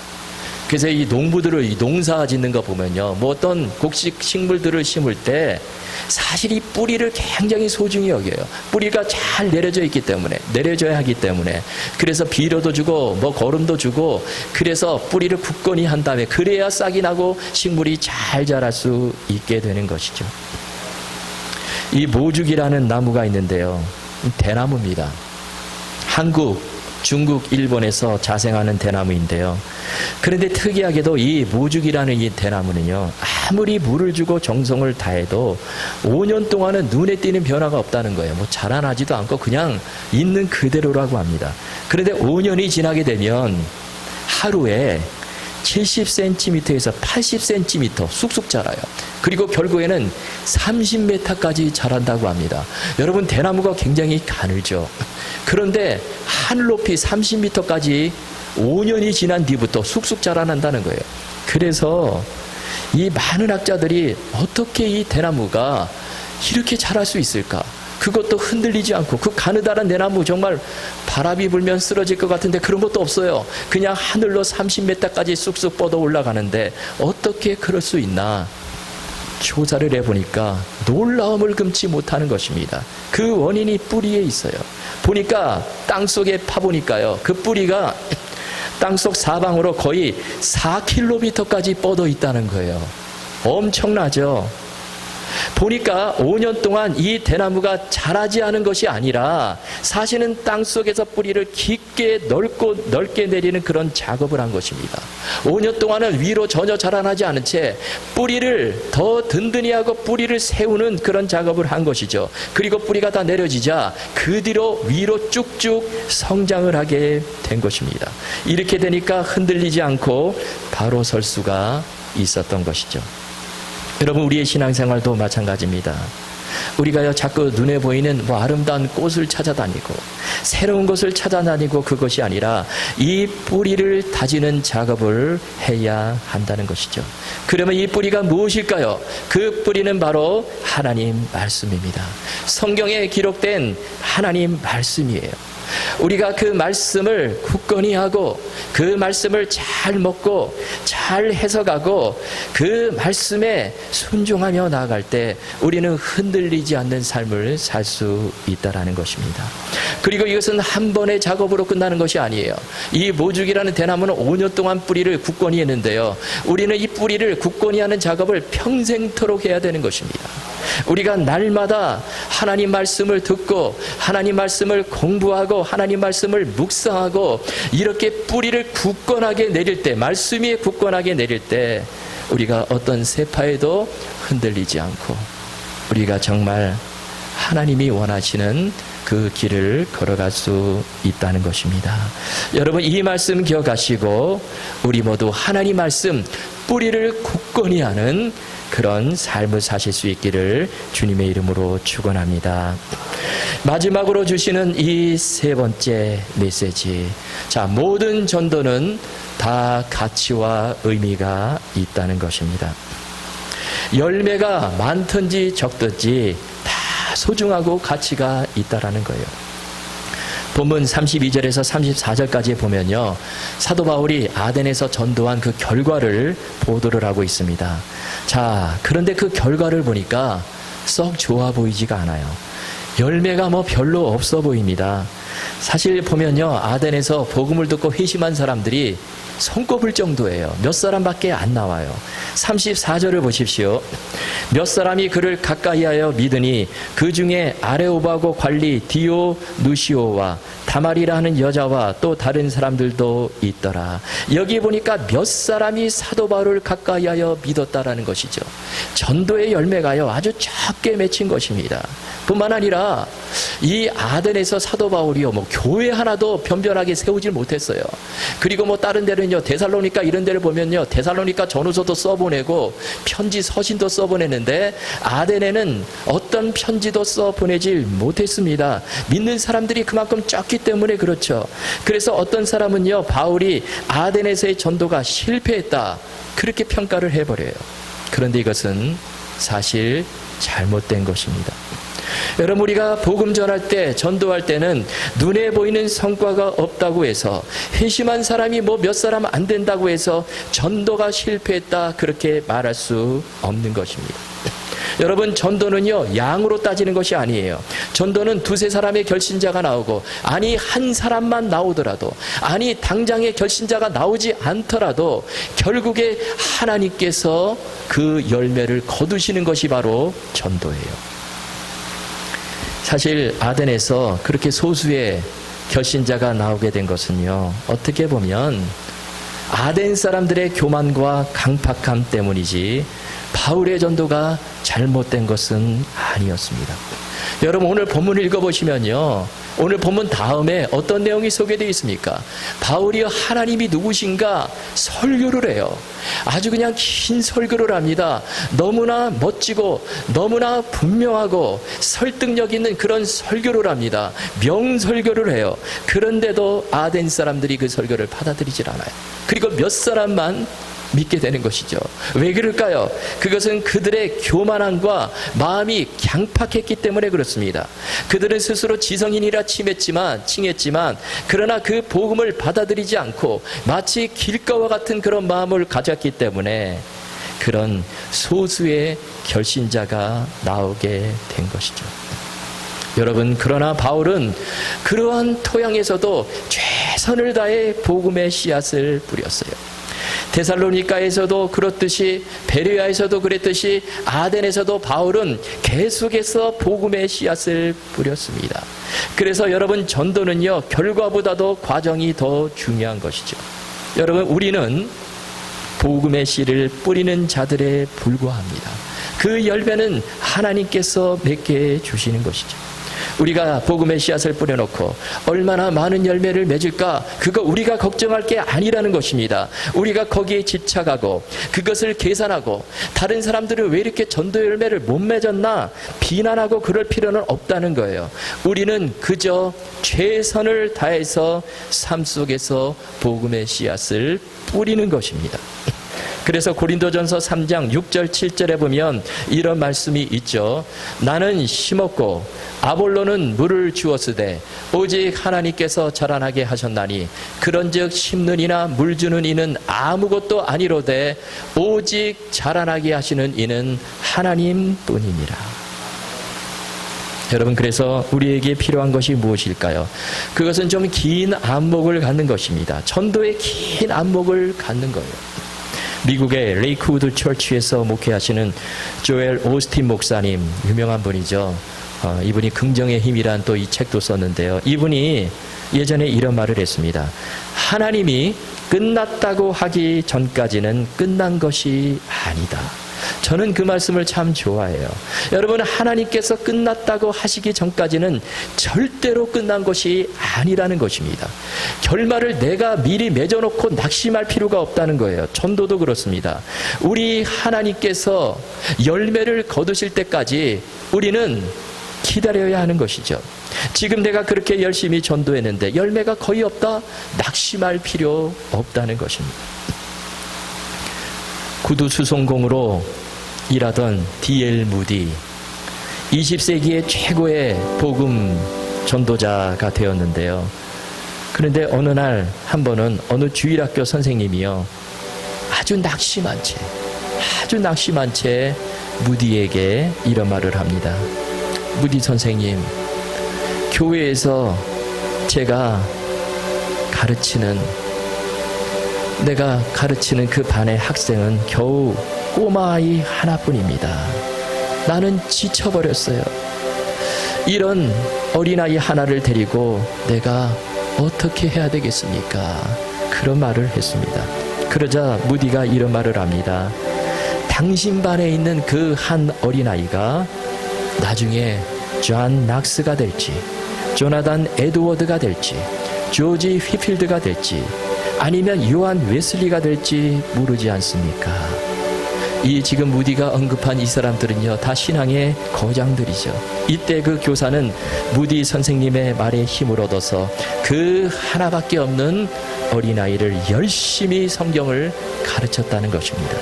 그래서 이 농부들을 이 농사 짓는 거 보면요, 뭐 어떤 곡식 식물들을 심을 때 사실 이 뿌리를 굉장히 소중히 여겨요. 뿌리가 잘 내려져 있기 때문에, 내려져야 하기 때문에. 그래서 비료도 주고 뭐 거름도 주고, 그래서 뿌리를 굳건히 한 다음에 그래야 싹이 나고 식물이 잘 자랄 수 있게 되는 것이죠. 이 모죽이라는 나무가 있는데요, 대나무입니다. 한국, 중국, 일본에서 자생하는 대나무인데요. 그런데 특이하게도 이 모죽이라는 이 대나무는요, 아무리 물을 주고 정성을 다해도 5년 동안은 눈에 띄는 변화가 없다는 거예요. 뭐 자라나지도 않고 그냥 있는 그대로라고 합니다. 그런데 5년이 지나게 되면 하루에 70cm에서 80cm 쑥쑥 자라요. 그리고 결국에는 30m까지 자란다고 합니다. 여러분, 대나무가 굉장히 가늘죠. 그런데 하늘 높이 30m까지 5년이 지난 뒤부터 쑥쑥 자라난다는 거예요. 그래서 이 많은 학자들이 어떻게 이 대나무가 이렇게 자랄 수 있을까? 그것도 흔들리지 않고, 그 가느다란 대나무 정말 바람이 불면 쓰러질 것 같은데 그런 것도 없어요. 그냥 하늘로 30m까지 쑥쑥 뻗어 올라가는데 어떻게 그럴 수 있나? 조사를 해보니까 놀라움을 금치 못하는 것입니다. 그 원인이 뿌리에 있어요. 보니까 땅속에 파보니까요, 그 뿌리가 땅속 사방으로 거의 4km까지 뻗어 있다는 거예요. 엄청나죠? 보니까 5년 동안 이 대나무가 자라지 않은 것이 아니라 사실은 땅속에서 뿌리를 깊게 넓게 내리는 그런 작업을 한 것입니다. 5년 동안은 위로 전혀 자라나지 않은 채 뿌리를 더 든든히 하고 뿌리를 세우는 그런 작업을 한 것이죠. 그리고 뿌리가 다 내려지자 그 뒤로 위로 쭉쭉 성장을 하게 된 것입니다. 이렇게 되니까 흔들리지 않고 바로 설 수가 있었던 것이죠. 여러분, 우리의 신앙생활도 마찬가지입니다. 우리가요, 자꾸 눈에 보이는 뭐 아름다운 꽃을 찾아다니고 새로운 것을 찾아다니고 그것이 아니라 이 뿌리를 다지는 작업을 해야 한다는 것이죠. 그러면 이 뿌리가 무엇일까요? 그 뿌리는 바로 하나님 말씀입니다. 성경에 기록된 하나님 말씀이에요. 우리가 그 말씀을 굳건히 하고 그 말씀을 잘 먹고 잘 해석하고 그 말씀에 순종하며 나아갈 때 우리는 흔들리지 않는 삶을 살 수 있다는 것입니다. 그리고 이것은 한 번의 작업으로 끝나는 것이 아니에요. 이 모죽이라는 대나무는 5년 동안 뿌리를 굳건히 했는데요, 우리는 이 뿌리를 굳건히 하는 작업을 평생토록 해야 되는 것입니다. 우리가 날마다 하나님 말씀을 듣고 하나님 말씀을 공부하고 하나님 말씀을 묵상하고 이렇게 뿌리를 굳건하게 내릴 때, 말씀 위에 굳건하게 내릴 때 우리가 어떤 세파에도 흔들리지 않고 우리가 정말 하나님이 원하시는 그 길을 걸어갈 수 있다는 것입니다. 여러분, 이 말씀 기억하시고 우리 모두 하나님 말씀 뿌리를 굳건히 하는 그런 삶을 사실 수 있기를 주님의 이름으로 축원합니다. 마지막으로 주시는 이 세 번째 메시지. 자, 모든 전도는 다 가치와 의미가 있다는 것입니다. 열매가 많든지 적든지 다 소중하고 가치가 있다라는 거예요. 본문 32절에서 34절까지 보면요, 사도 바울이 아덴에서 전도한 그 결과를 보도를 하고 있습니다. 자, 그런데 그 결과를 보니까 썩 좋아 보이지가 않아요. 열매가 뭐 별로 없어 보입니다. 사실 보면요, 아덴에서 복음을 듣고 회심한 사람들이 손꼽을 정도예요. 몇 사람밖에 안 나와요. 34절을 보십시오. 몇 사람이 그를 가까이하여 믿으니 그 중에 아레오바고 관리 디오누시오와 다말이라는 여자와 또 다른 사람들도 있더라. 여기 보니까 몇 사람이 사도 바울을 가까이하여 믿었다라는 것이죠. 전도의 열매가요, 아주 적게 맺힌 것입니다. 뿐만 아니라 이 아덴에서 사도 바울이요, 뭐 교회 하나도 변변하게 세우질 못했어요. 그리고 뭐 다른 데는요, 데살로니가 이런 데를 보면요, 데살로니가 전후서도 써보내고 편지 서신도 써보냈는데 아덴에는 어떤 편지도 써보내질 못했습니다. 믿는 사람들이 그만큼 적기 때문에 그렇죠. 그래서 어떤 사람은요, 바울이 아덴에서의 전도가 실패했다, 그렇게 평가를 해버려요. 그런데 이것은 사실 잘못된 것입니다. 여러분, 우리가 복음 전할 때, 전도할 때는 눈에 보이는 성과가 없다고 해서, 회심한 사람이 뭐 몇 사람 안 된다고 해서 전도가 실패했다, 그렇게 말할 수 없는 것입니다. 여러분, 전도는요, 양으로 따지는 것이 아니에요. 전도는 두세 사람의 결신자가 나오고, 아니 한 사람만 나오더라도, 아니 당장의 결신자가 나오지 않더라도 결국에 하나님께서 그 열매를 거두시는 것이 바로 전도예요. 사실 아덴에서 그렇게 소수의 결신자가 나오게 된 것은요, 어떻게 보면 아덴 사람들의 교만과 강팍함 때문이지 바울의 전도가 잘못된 것은 아니었습니다. 여러분, 오늘 본문을 읽어보시면요, 오늘 본문 다음에 어떤 내용이 소개되어 있습니까? 바울이 하나님이 누구신가 설교를 해요. 아주 그냥 긴 설교를 합니다. 너무나 멋지고 너무나 분명하고 설득력 있는 그런 설교를 합니다. 명설교를 해요. 그런데도 아덴 사람들이 그 설교를 받아들이질 않아요. 그리고 몇 사람만 믿게 되는 것이죠. 왜 그럴까요? 그것은 그들의 교만함과 마음이 강팍했기 때문에 그렇습니다. 그들은 스스로 지성인이라 칭했지만 그러나 그 복음을 받아들이지 않고 마치 길가와 같은 그런 마음을 가졌기 때문에 그런 소수의 결신자가 나오게 된 것이죠. 여러분, 그러나 바울은 그러한 토양에서도 최선을 다해 복음의 씨앗을 뿌렸어요. 데살로니가에서도 그렇듯이, 베레아에서도 그랬듯이, 아덴에서도 바울은 계속해서 복음의 씨앗을 뿌렸습니다. 그래서 여러분, 전도는요, 결과보다도 과정이 더 중요한 것이죠. 여러분, 우리는 복음의 씨를 뿌리는 자들에 불과합니다. 그 열매는 하나님께서 맺게 주시는 것이죠. 우리가 복음의 씨앗을 뿌려놓고 얼마나 많은 열매를 맺을까, 그거 우리가 걱정할 게 아니라는 것입니다. 우리가 거기에 집착하고 그것을 계산하고 다른 사람들은 왜 이렇게 전도 열매를 못 맺었나 비난하고 그럴 필요는 없다는 거예요. 우리는 그저 최선을 다해서 삶 속에서 복음의 씨앗을 뿌리는 것입니다. 그래서 고린도전서 3장 6절 7절에 보면 이런 말씀이 있죠. 나는 심었고 아볼로는 물을 주었으되 오직 하나님께서 자라나게 하셨나니 그런즉 심는 이나 물 주는 이는 아무것도 아니로되 오직 자라나게 하시는 이는 하나님뿐이니라. 여러분, 그래서 우리에게 필요한 것이 무엇일까요? 그것은 좀 긴 안목을 갖는 것입니다. 전도의 긴 안목을 갖는 거예요. 미국의 레이크우드 처치에서 목회하시는 조엘 오스틴 목사님, 유명한 분이죠. 이분이 긍정의 힘이란 또 이 책도 썼는데요. 이분이 예전에 이런 말을 했습니다. 하나님이 끝났다고 하기 전까지는 끝난 것이 아니다. 저는 그 말씀을 참 좋아해요. 여러분, 하나님께서 끝났다고 하시기 전까지는 절대로 끝난 것이 아니라는 것입니다. 결말을 내가 미리 맺어놓고 낙심할 필요가 없다는 거예요. 전도도 그렇습니다. 우리 하나님께서 열매를 거두실 때까지 우리는 기다려야 하는 것이죠. 지금 내가 그렇게 열심히 전도했는데 열매가 거의 없다? 낙심할 필요 없다는 것입니다. 구두 수송공으로 일하던 D.L. 무디, 20세기의 최고의 복음 전도자가 되었는데요. 그런데 어느 날 한 번은 어느 주일학교 선생님이요, 아주 낙심한 채 무디에게 이런 말을 합니다. 무디 선생님, 교회에서 내가 가르치는 그 반의 학생은 겨우 꼬마아이 하나뿐입니다. 나는 지쳐버렸어요. 이런 어린아이 하나를 데리고 내가 어떻게 해야 되겠습니까? 그런 말을 했습니다. 그러자 무디가 이런 말을 합니다. 당신 반에 있는 그 한 어린아이가 나중에 존 낙스가 될지, 조나단 에드워드가 될지, 조지 휘필드가 될지, 아니면 요한 웨슬리가 될지 모르지 않습니까? 이 지금 무디가 언급한 이 사람들은요, 다 신앙의 거장들이죠. 이때 그 교사는 무디 선생님의 말에 힘을 얻어서 그 하나밖에 없는 어린아이를 열심히 성경을 가르쳤다는 것입니다.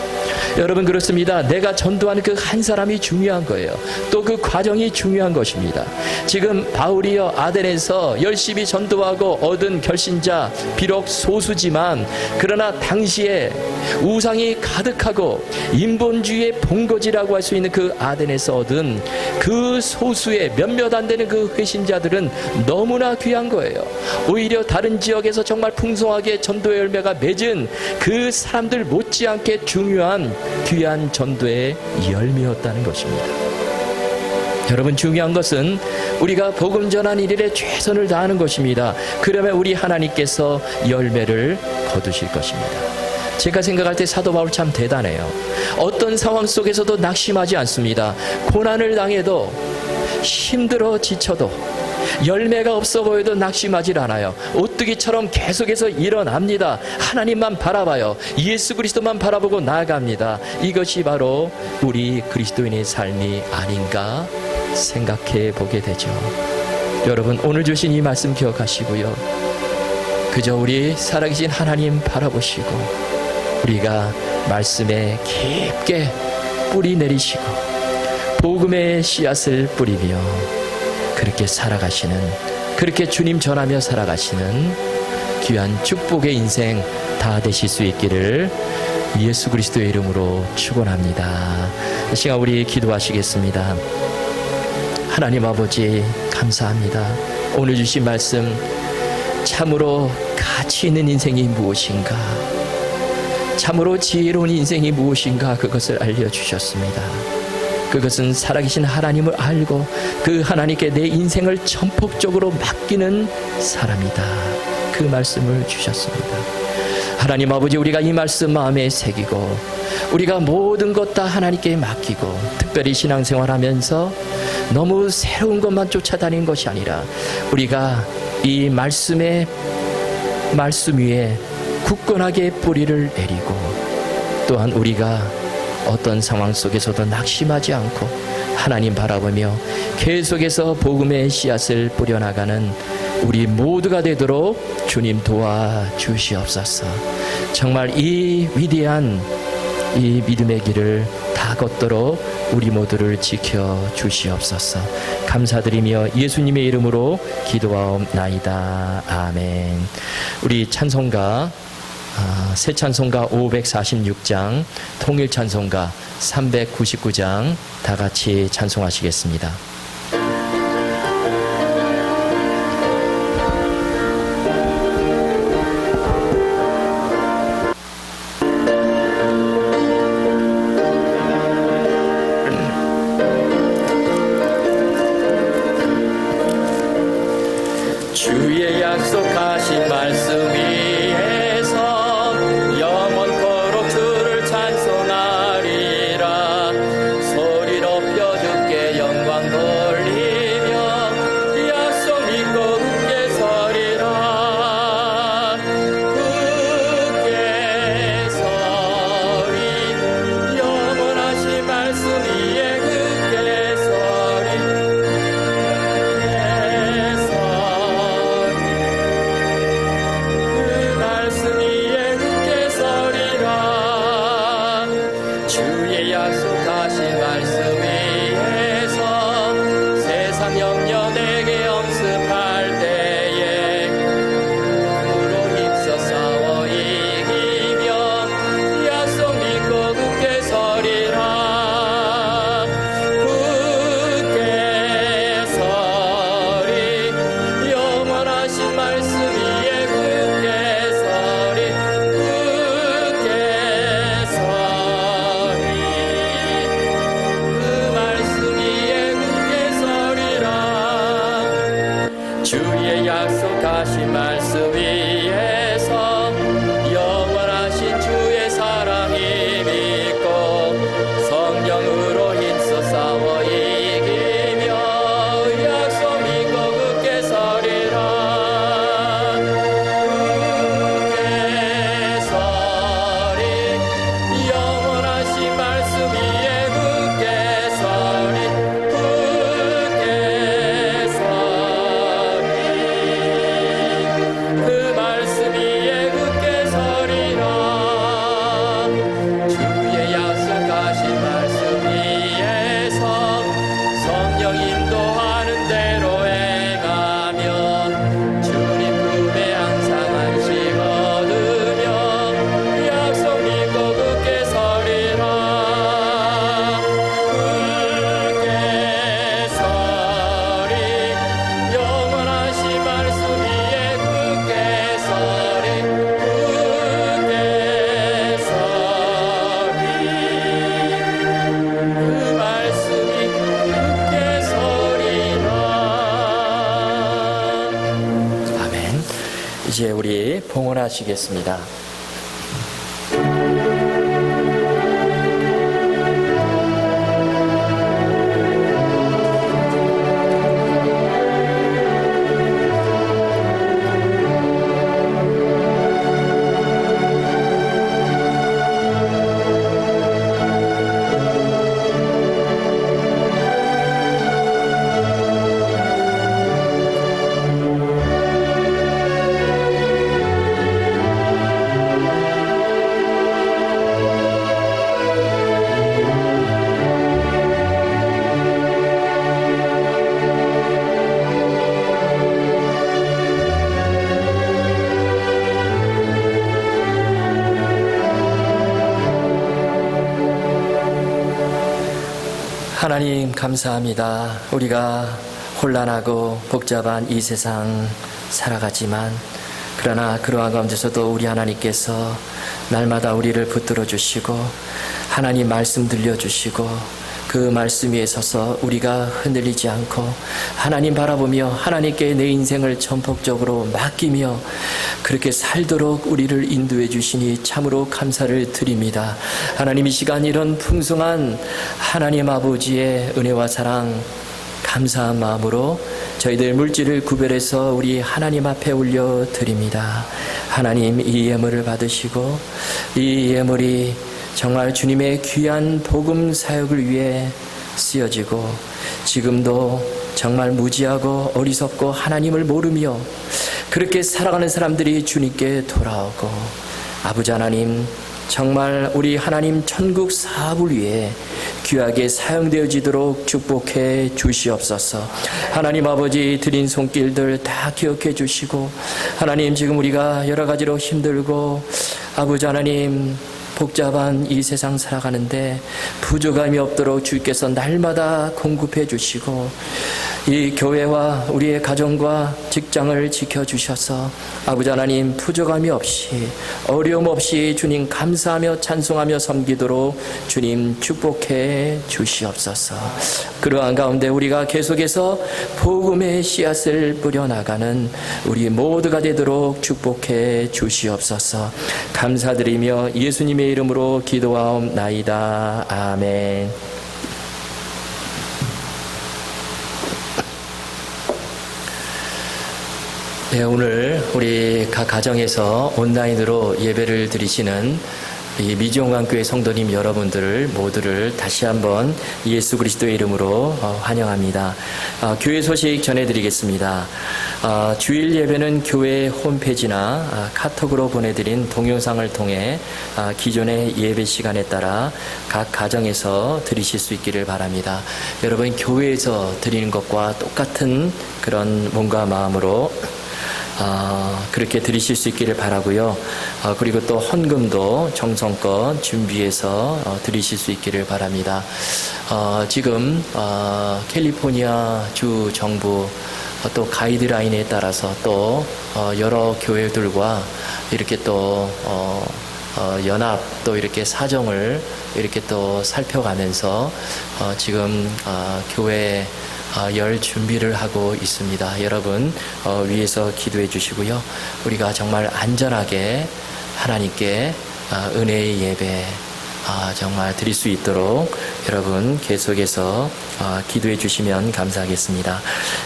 여러분, 그렇습니다. 내가 전도하는 그 한 사람이 중요한 거예요. 또 그 과정이 중요한 것입니다. 지금 바울이요, 아덴에서 열심히 전도하고 얻은 결신자, 비록 소수지만 그러나 당시에 우상이 가득하고 인본주의의 본거지라고 할 수 있는 그 아덴에서 얻은 그 소수의 몇몇 안 되는 그 회신자들은 너무나 귀한 거예요. 오히려 다른 지역에서 정말 풍성하게 전도의 열매가 맺은 그 사람들 못지않게 중요한 귀한 전도의 열매였다는 것입니다. 여러분, 중요한 것은 우리가 복음 전하는 일에 최선을 다하는 것입니다. 그러면 우리 하나님께서 열매를 거두실 것입니다. 제가 생각할 때 사도 바울 참 대단해요. 어떤 상황 속에서도 낙심하지 않습니다. 고난을 당해도, 힘들어 지쳐도, 열매가 없어 보여도 낙심하지 않아요. 오뚜기처럼 계속해서 일어납니다. 하나님만 바라봐요. 예수 그리스도만 바라보고 나아갑니다. 이것이 바로 우리 그리스도인의 삶이 아닌가 생각해 보게 되죠. 여러분, 오늘 주신 이 말씀 기억하시고요, 그저 우리 살아계신 하나님 바라보시고 우리가 말씀에 깊게 뿌리 내리시고 복음의 씨앗을 뿌리며 그렇게 살아가시는, 그렇게 주님 전하며 살아가시는 귀한 축복의 인생 다 되실 수 있기를 예수 그리스도의 이름으로 축원합니다. 이 시간 우리 기도하시겠습니다. 하나님 아버지, 감사합니다. 오늘 주신 말씀, 참으로 가치 있는 인생이 무엇인가, 참으로 지혜로운 인생이 무엇인가, 그것을 알려주셨습니다. 그것은 살아계신 하나님을 알고 그 하나님께 내 인생을 전폭적으로 맡기는 사람이다. 그 말씀을 주셨습니다. 하나님 아버지, 우리가 이 말씀 마음에 새기고 우리가 모든 것 다 하나님께 맡기고, 특별히 신앙생활하면서 너무 새로운 것만 쫓아다니는 것이 아니라 우리가 이 말씀 위에 굳건하게 뿌리를 내리고, 또한 우리가 어떤 상황 속에서도 낙심하지 않고 하나님 바라보며 계속해서 복음의 씨앗을 뿌려나가는 우리 모두가 되도록 주님 도와주시옵소서. 정말 이 위대한 이 믿음의 길을 다 걷도록 우리 모두를 지켜주시옵소서. 감사드리며 예수님의 이름으로 기도하옵나이다. 아멘. 우리 찬송가, 새 찬송가 546장, 통일 찬송가 399장 다 같이 찬송하시겠습니다. 주의 약속하신 말씀 위에서 영원토록 주를 찬송하리라. 소리 높여 주께 영광 돌리며 약속 믿고 굳게 서리라. 굳게 서리, 영원하신 말씀 위에 굳게 서리. 주의 약속하신 약속하신 말씀 위에서 세상 염려 내게 영습할 때에 힘으로 힘써 싸워 이기며 약속 믿고 굳게 서리라. 굳게 서리 영원하신 말씀 위에 굳게 서리. 굳게 서리 그 말씀 위에 굳게 서리라. 주의 약속하신 말씀 위에서 영원하신 주의 사랑이 믿고 성령으로 힘써 싸워 이기며 약속 믿고 굳게 서리라. 굳게 서리 영원하신 말씀 위에 굳게 서리. 굳게 서리 그 말씀 위에 굳게 서리라. 주의 약속하신 말씀 위에서 성령 인도하는 대로 행하며 주님 품에 항상 안식 얻으며 약속 믿고 굳게 서리라. 굳게 서리 영원하신 말씀 위에 굳게 서리. 굳게 서리 그 말씀이 굳게 서리라. 아멘. 이제 우리 봉헌하시겠습니다. 하나님 감사합니다. 우리가 혼란하고 복잡한 이 세상 살아가지만 그러나 그러한 가운데서도 우리 하나님께서 날마다 우리를 붙들어 주시고 하나님 말씀 들려주시고 그 말씀 위에 서서 우리가 흔들리지 않고 하나님 바라보며 하나님께 내 인생을 전폭적으로 맡기며 그렇게 살도록 우리를 인도해 주시니 참으로 감사를 드립니다. 하나님 이 시간 이런 풍성한 하나님 아버지의 은혜와 사랑 감사한 마음으로 저희들 물질을 구별해서 우리 하나님 앞에 올려드립니다. 하나님 이 예물을 받으시고 이 예물이 정말 주님의 귀한 복음 사역을 위해 쓰여지고 지금도 정말 무지하고 어리석고 하나님을 모르며 그렇게 살아가는 사람들이 주님께 돌아오고 아버지 하나님 정말 우리 하나님 천국 사업을 위해 귀하게 사용되어지도록 축복해 주시옵소서. 하나님 아버지 드린 손길들 다 기억해 주시고 하나님 지금 우리가 여러 가지로 힘들고 아버지 하나님 복잡한 이 세상 살아가는데 부족함이 없도록 주께서 날마다 공급해 주시고 이 교회와 우리의 가정과 직장을 지켜주셔서 아버지 하나님 부족함이 없이 어려움 없이 주님 감사하며 찬송하며 섬기도록 주님 축복해 주시옵소서. 그러한 가운데 우리가 계속해서 복음의 씨앗을 뿌려나가는 우리 모두가 되도록 축복해 주시옵소서. 감사드리며 예수님의 이름으로 기도하옵나이다. 아멘. 네, 오늘 우리 각 가정에서 온라인으로 예배를 드리시는 이 미지원광교회 성도님 여러분들을 모두를 다시 한번 예수 그리스도의 이름으로 환영합니다. 교회 소식 전해드리겠습니다. 주일 예배는 교회 홈페이지나 카톡으로 보내드린 동영상을 통해 기존의 예배 시간에 따라 각 가정에서 드리실 수 있기를 바랍니다. 여러분 교회에서 드리는 것과 똑같은 그런 몸과 마음으로 그렇게 드리실 수 있기를 바라고요. 그리고 또 헌금도 정성껏 준비해서 드리실 수 있기를 바랍니다. 지금 캘리포니아 주 정부 또 가이드라인에 따라서 또 여러 교회들과 이렇게 또 연합 또 이렇게 사정을 이렇게 또 살펴가면서 지금 교회 열 준비를 하고 있습니다. 여러분 위에서 기도해 주시고요. 우리가 정말 안전하게 하나님께 은혜의 예배 정말 드릴 수 있도록 여러분 계속해서 기도해 주시면 감사하겠습니다.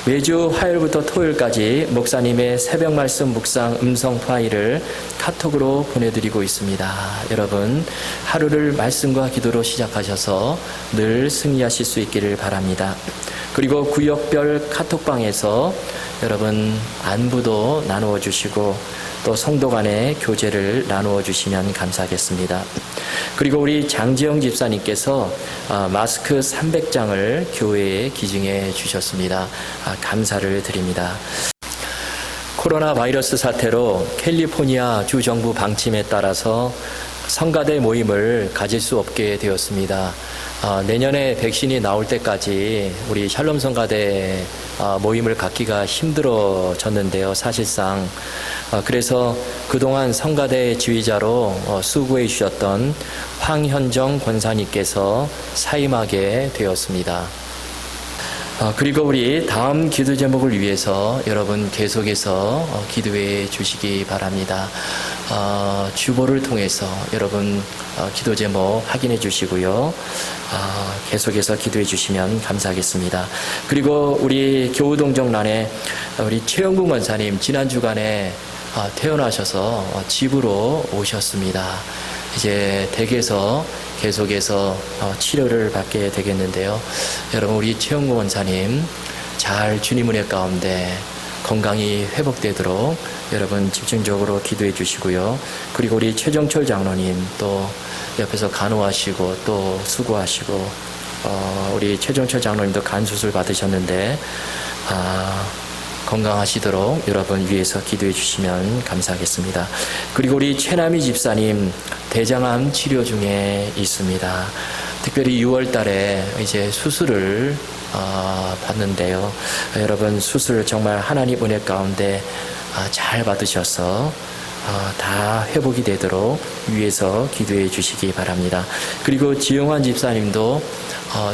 매주 화요일부터 토요일까지 목사님의 새벽 말씀 묵상 음성 파일을 카톡으로 보내드리고 있습니다. 여러분 하루를 말씀과 기도로 시작하셔서 늘 승리하실 수 있기를 바랍니다. 그리고 구역별 카톡방에서 여러분 안부도 나누어 주시고 또 성도 간의 교제를 나누어 주시면 감사하겠습니다. 그리고 우리 장지영 집사님께서 마스크 300장을 교회에 기증해 주셨습니다. 감사를 드립니다. 코로나 바이러스 사태로 캘리포니아 주 정부 방침에 따라서 성가대 모임을 가질 수 없게 되었습니다. 내년에 백신이 나올 때까지 우리 샬롬 성가대 모임을 갖기가 힘들어졌는데요. 사실상 그래서 그동안 성가대 지휘자로 수고해 주셨던 황현정 권사님께서 사임하게 되었습니다. 그리고 우리 다음 기도 제목을 위해서 여러분 계속해서 기도해 주시기 바랍니다. 주보를 통해서 여러분 기도 제목 확인해 주시고요. 계속해서 기도해 주시면 감사하겠습니다. 그리고 우리 교우동정란에 우리 최영국 원사님 지난 주간에 퇴원하셔서 집으로 오셨습니다. 이제 댁에서 계속해서 치료를 받게 되겠는데요. 여러분 우리 최영국 원사님 잘 주님 은혜 가운데 건강이 회복되도록 여러분 집중적으로 기도해 주시고요. 그리고 우리 최정철 장로님 또 옆에서 간호하시고 또 수고하시고 우리 최정철 장로님도 간 수술 받으셨는데 건강하시도록 여러분 위해서 기도해 주시면 감사하겠습니다. 그리고 우리 최남희 집사님 대장암 치료 중에 있습니다. 특별히 6월 달에 이제 수술을 받는데요. 여러분 수술 정말 하나님 은혜 가운데 잘 받으셔서 다 회복이 되도록 위해서 기도해 주시기 바랍니다. 그리고 지영환 집사님도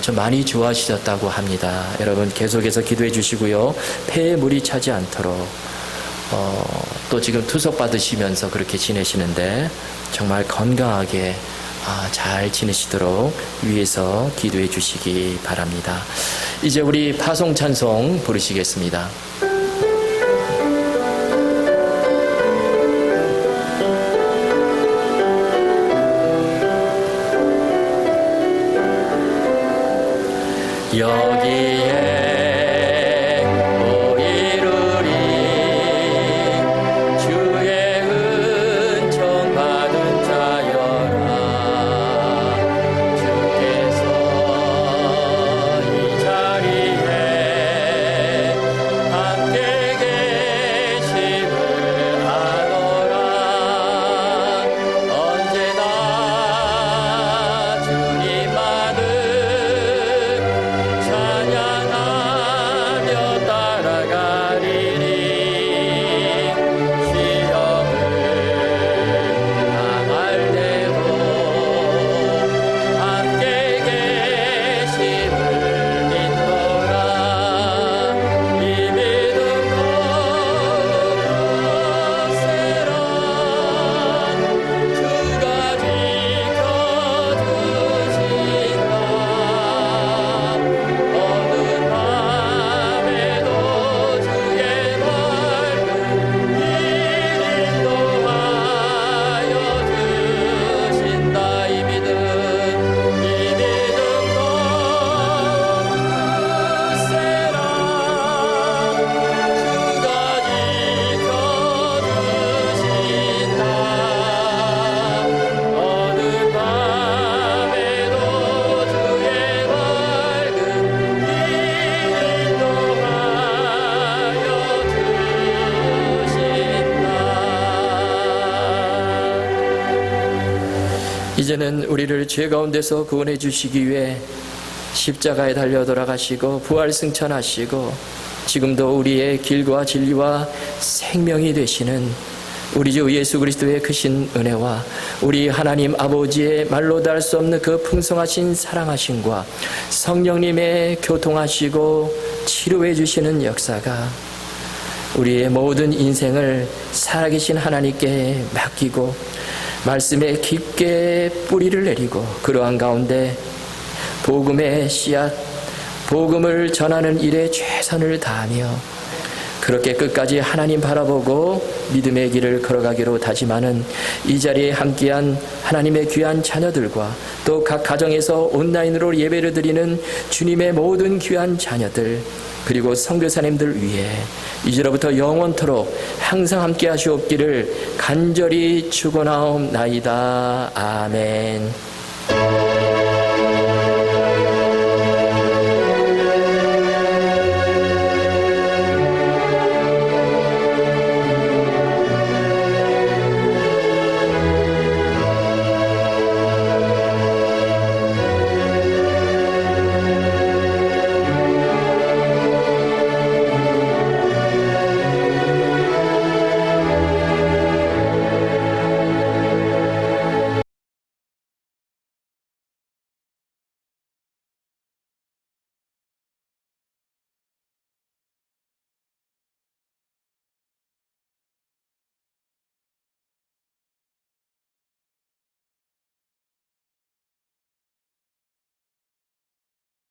좀 많이 좋아지셨다고 합니다. 여러분 계속해서 기도해 주시고요. 폐에 물이 차지 않도록 또 지금 투석 받으시면서 그렇게 지내시는데 정말 건강하게 잘 지내시도록 위해서 기도해 주시기 바랍니다. 이제 우리 파송 찬송 부르시겠습니다. 여기에 모이르리 주의 은총 받은 자여라 주께서 이 자리에 함께 계심을 아노라 언제나 주님만을 찬양하 이제는 우리를 죄 가운데서 구원해 주시기 위해 십자가에 달려 돌아가시고 부활 승천하시고 지금도 우리의 길과 진리와 생명이 되시는 우리 주 예수 그리스도의 크신 은혜와 우리 하나님 아버지의 말로 다 할 수 없는 그 풍성하신 사랑하심과 성령님의 교통하시고 치료해 주시는 역사가 우리의 모든 인생을 살아계신 하나님께 맡기고 말씀에 깊게 뿌리를 내리고 그러한 가운데 복음의 씨앗, 복음을 전하는 일에 최선을 다하며 그렇게 끝까지 하나님 바라보고 믿음의 길을 걸어가기로 다짐하는 이 자리에 함께한 하나님의 귀한 자녀들과 또 각 가정에서 온라인으로 예배를 드리는 주님의 모든 귀한 자녀들 그리고 선교사님들 위해 이제로부터 영원토록 항상 함께 하시옵기를 간절히 축원하옵나이다. 아멘.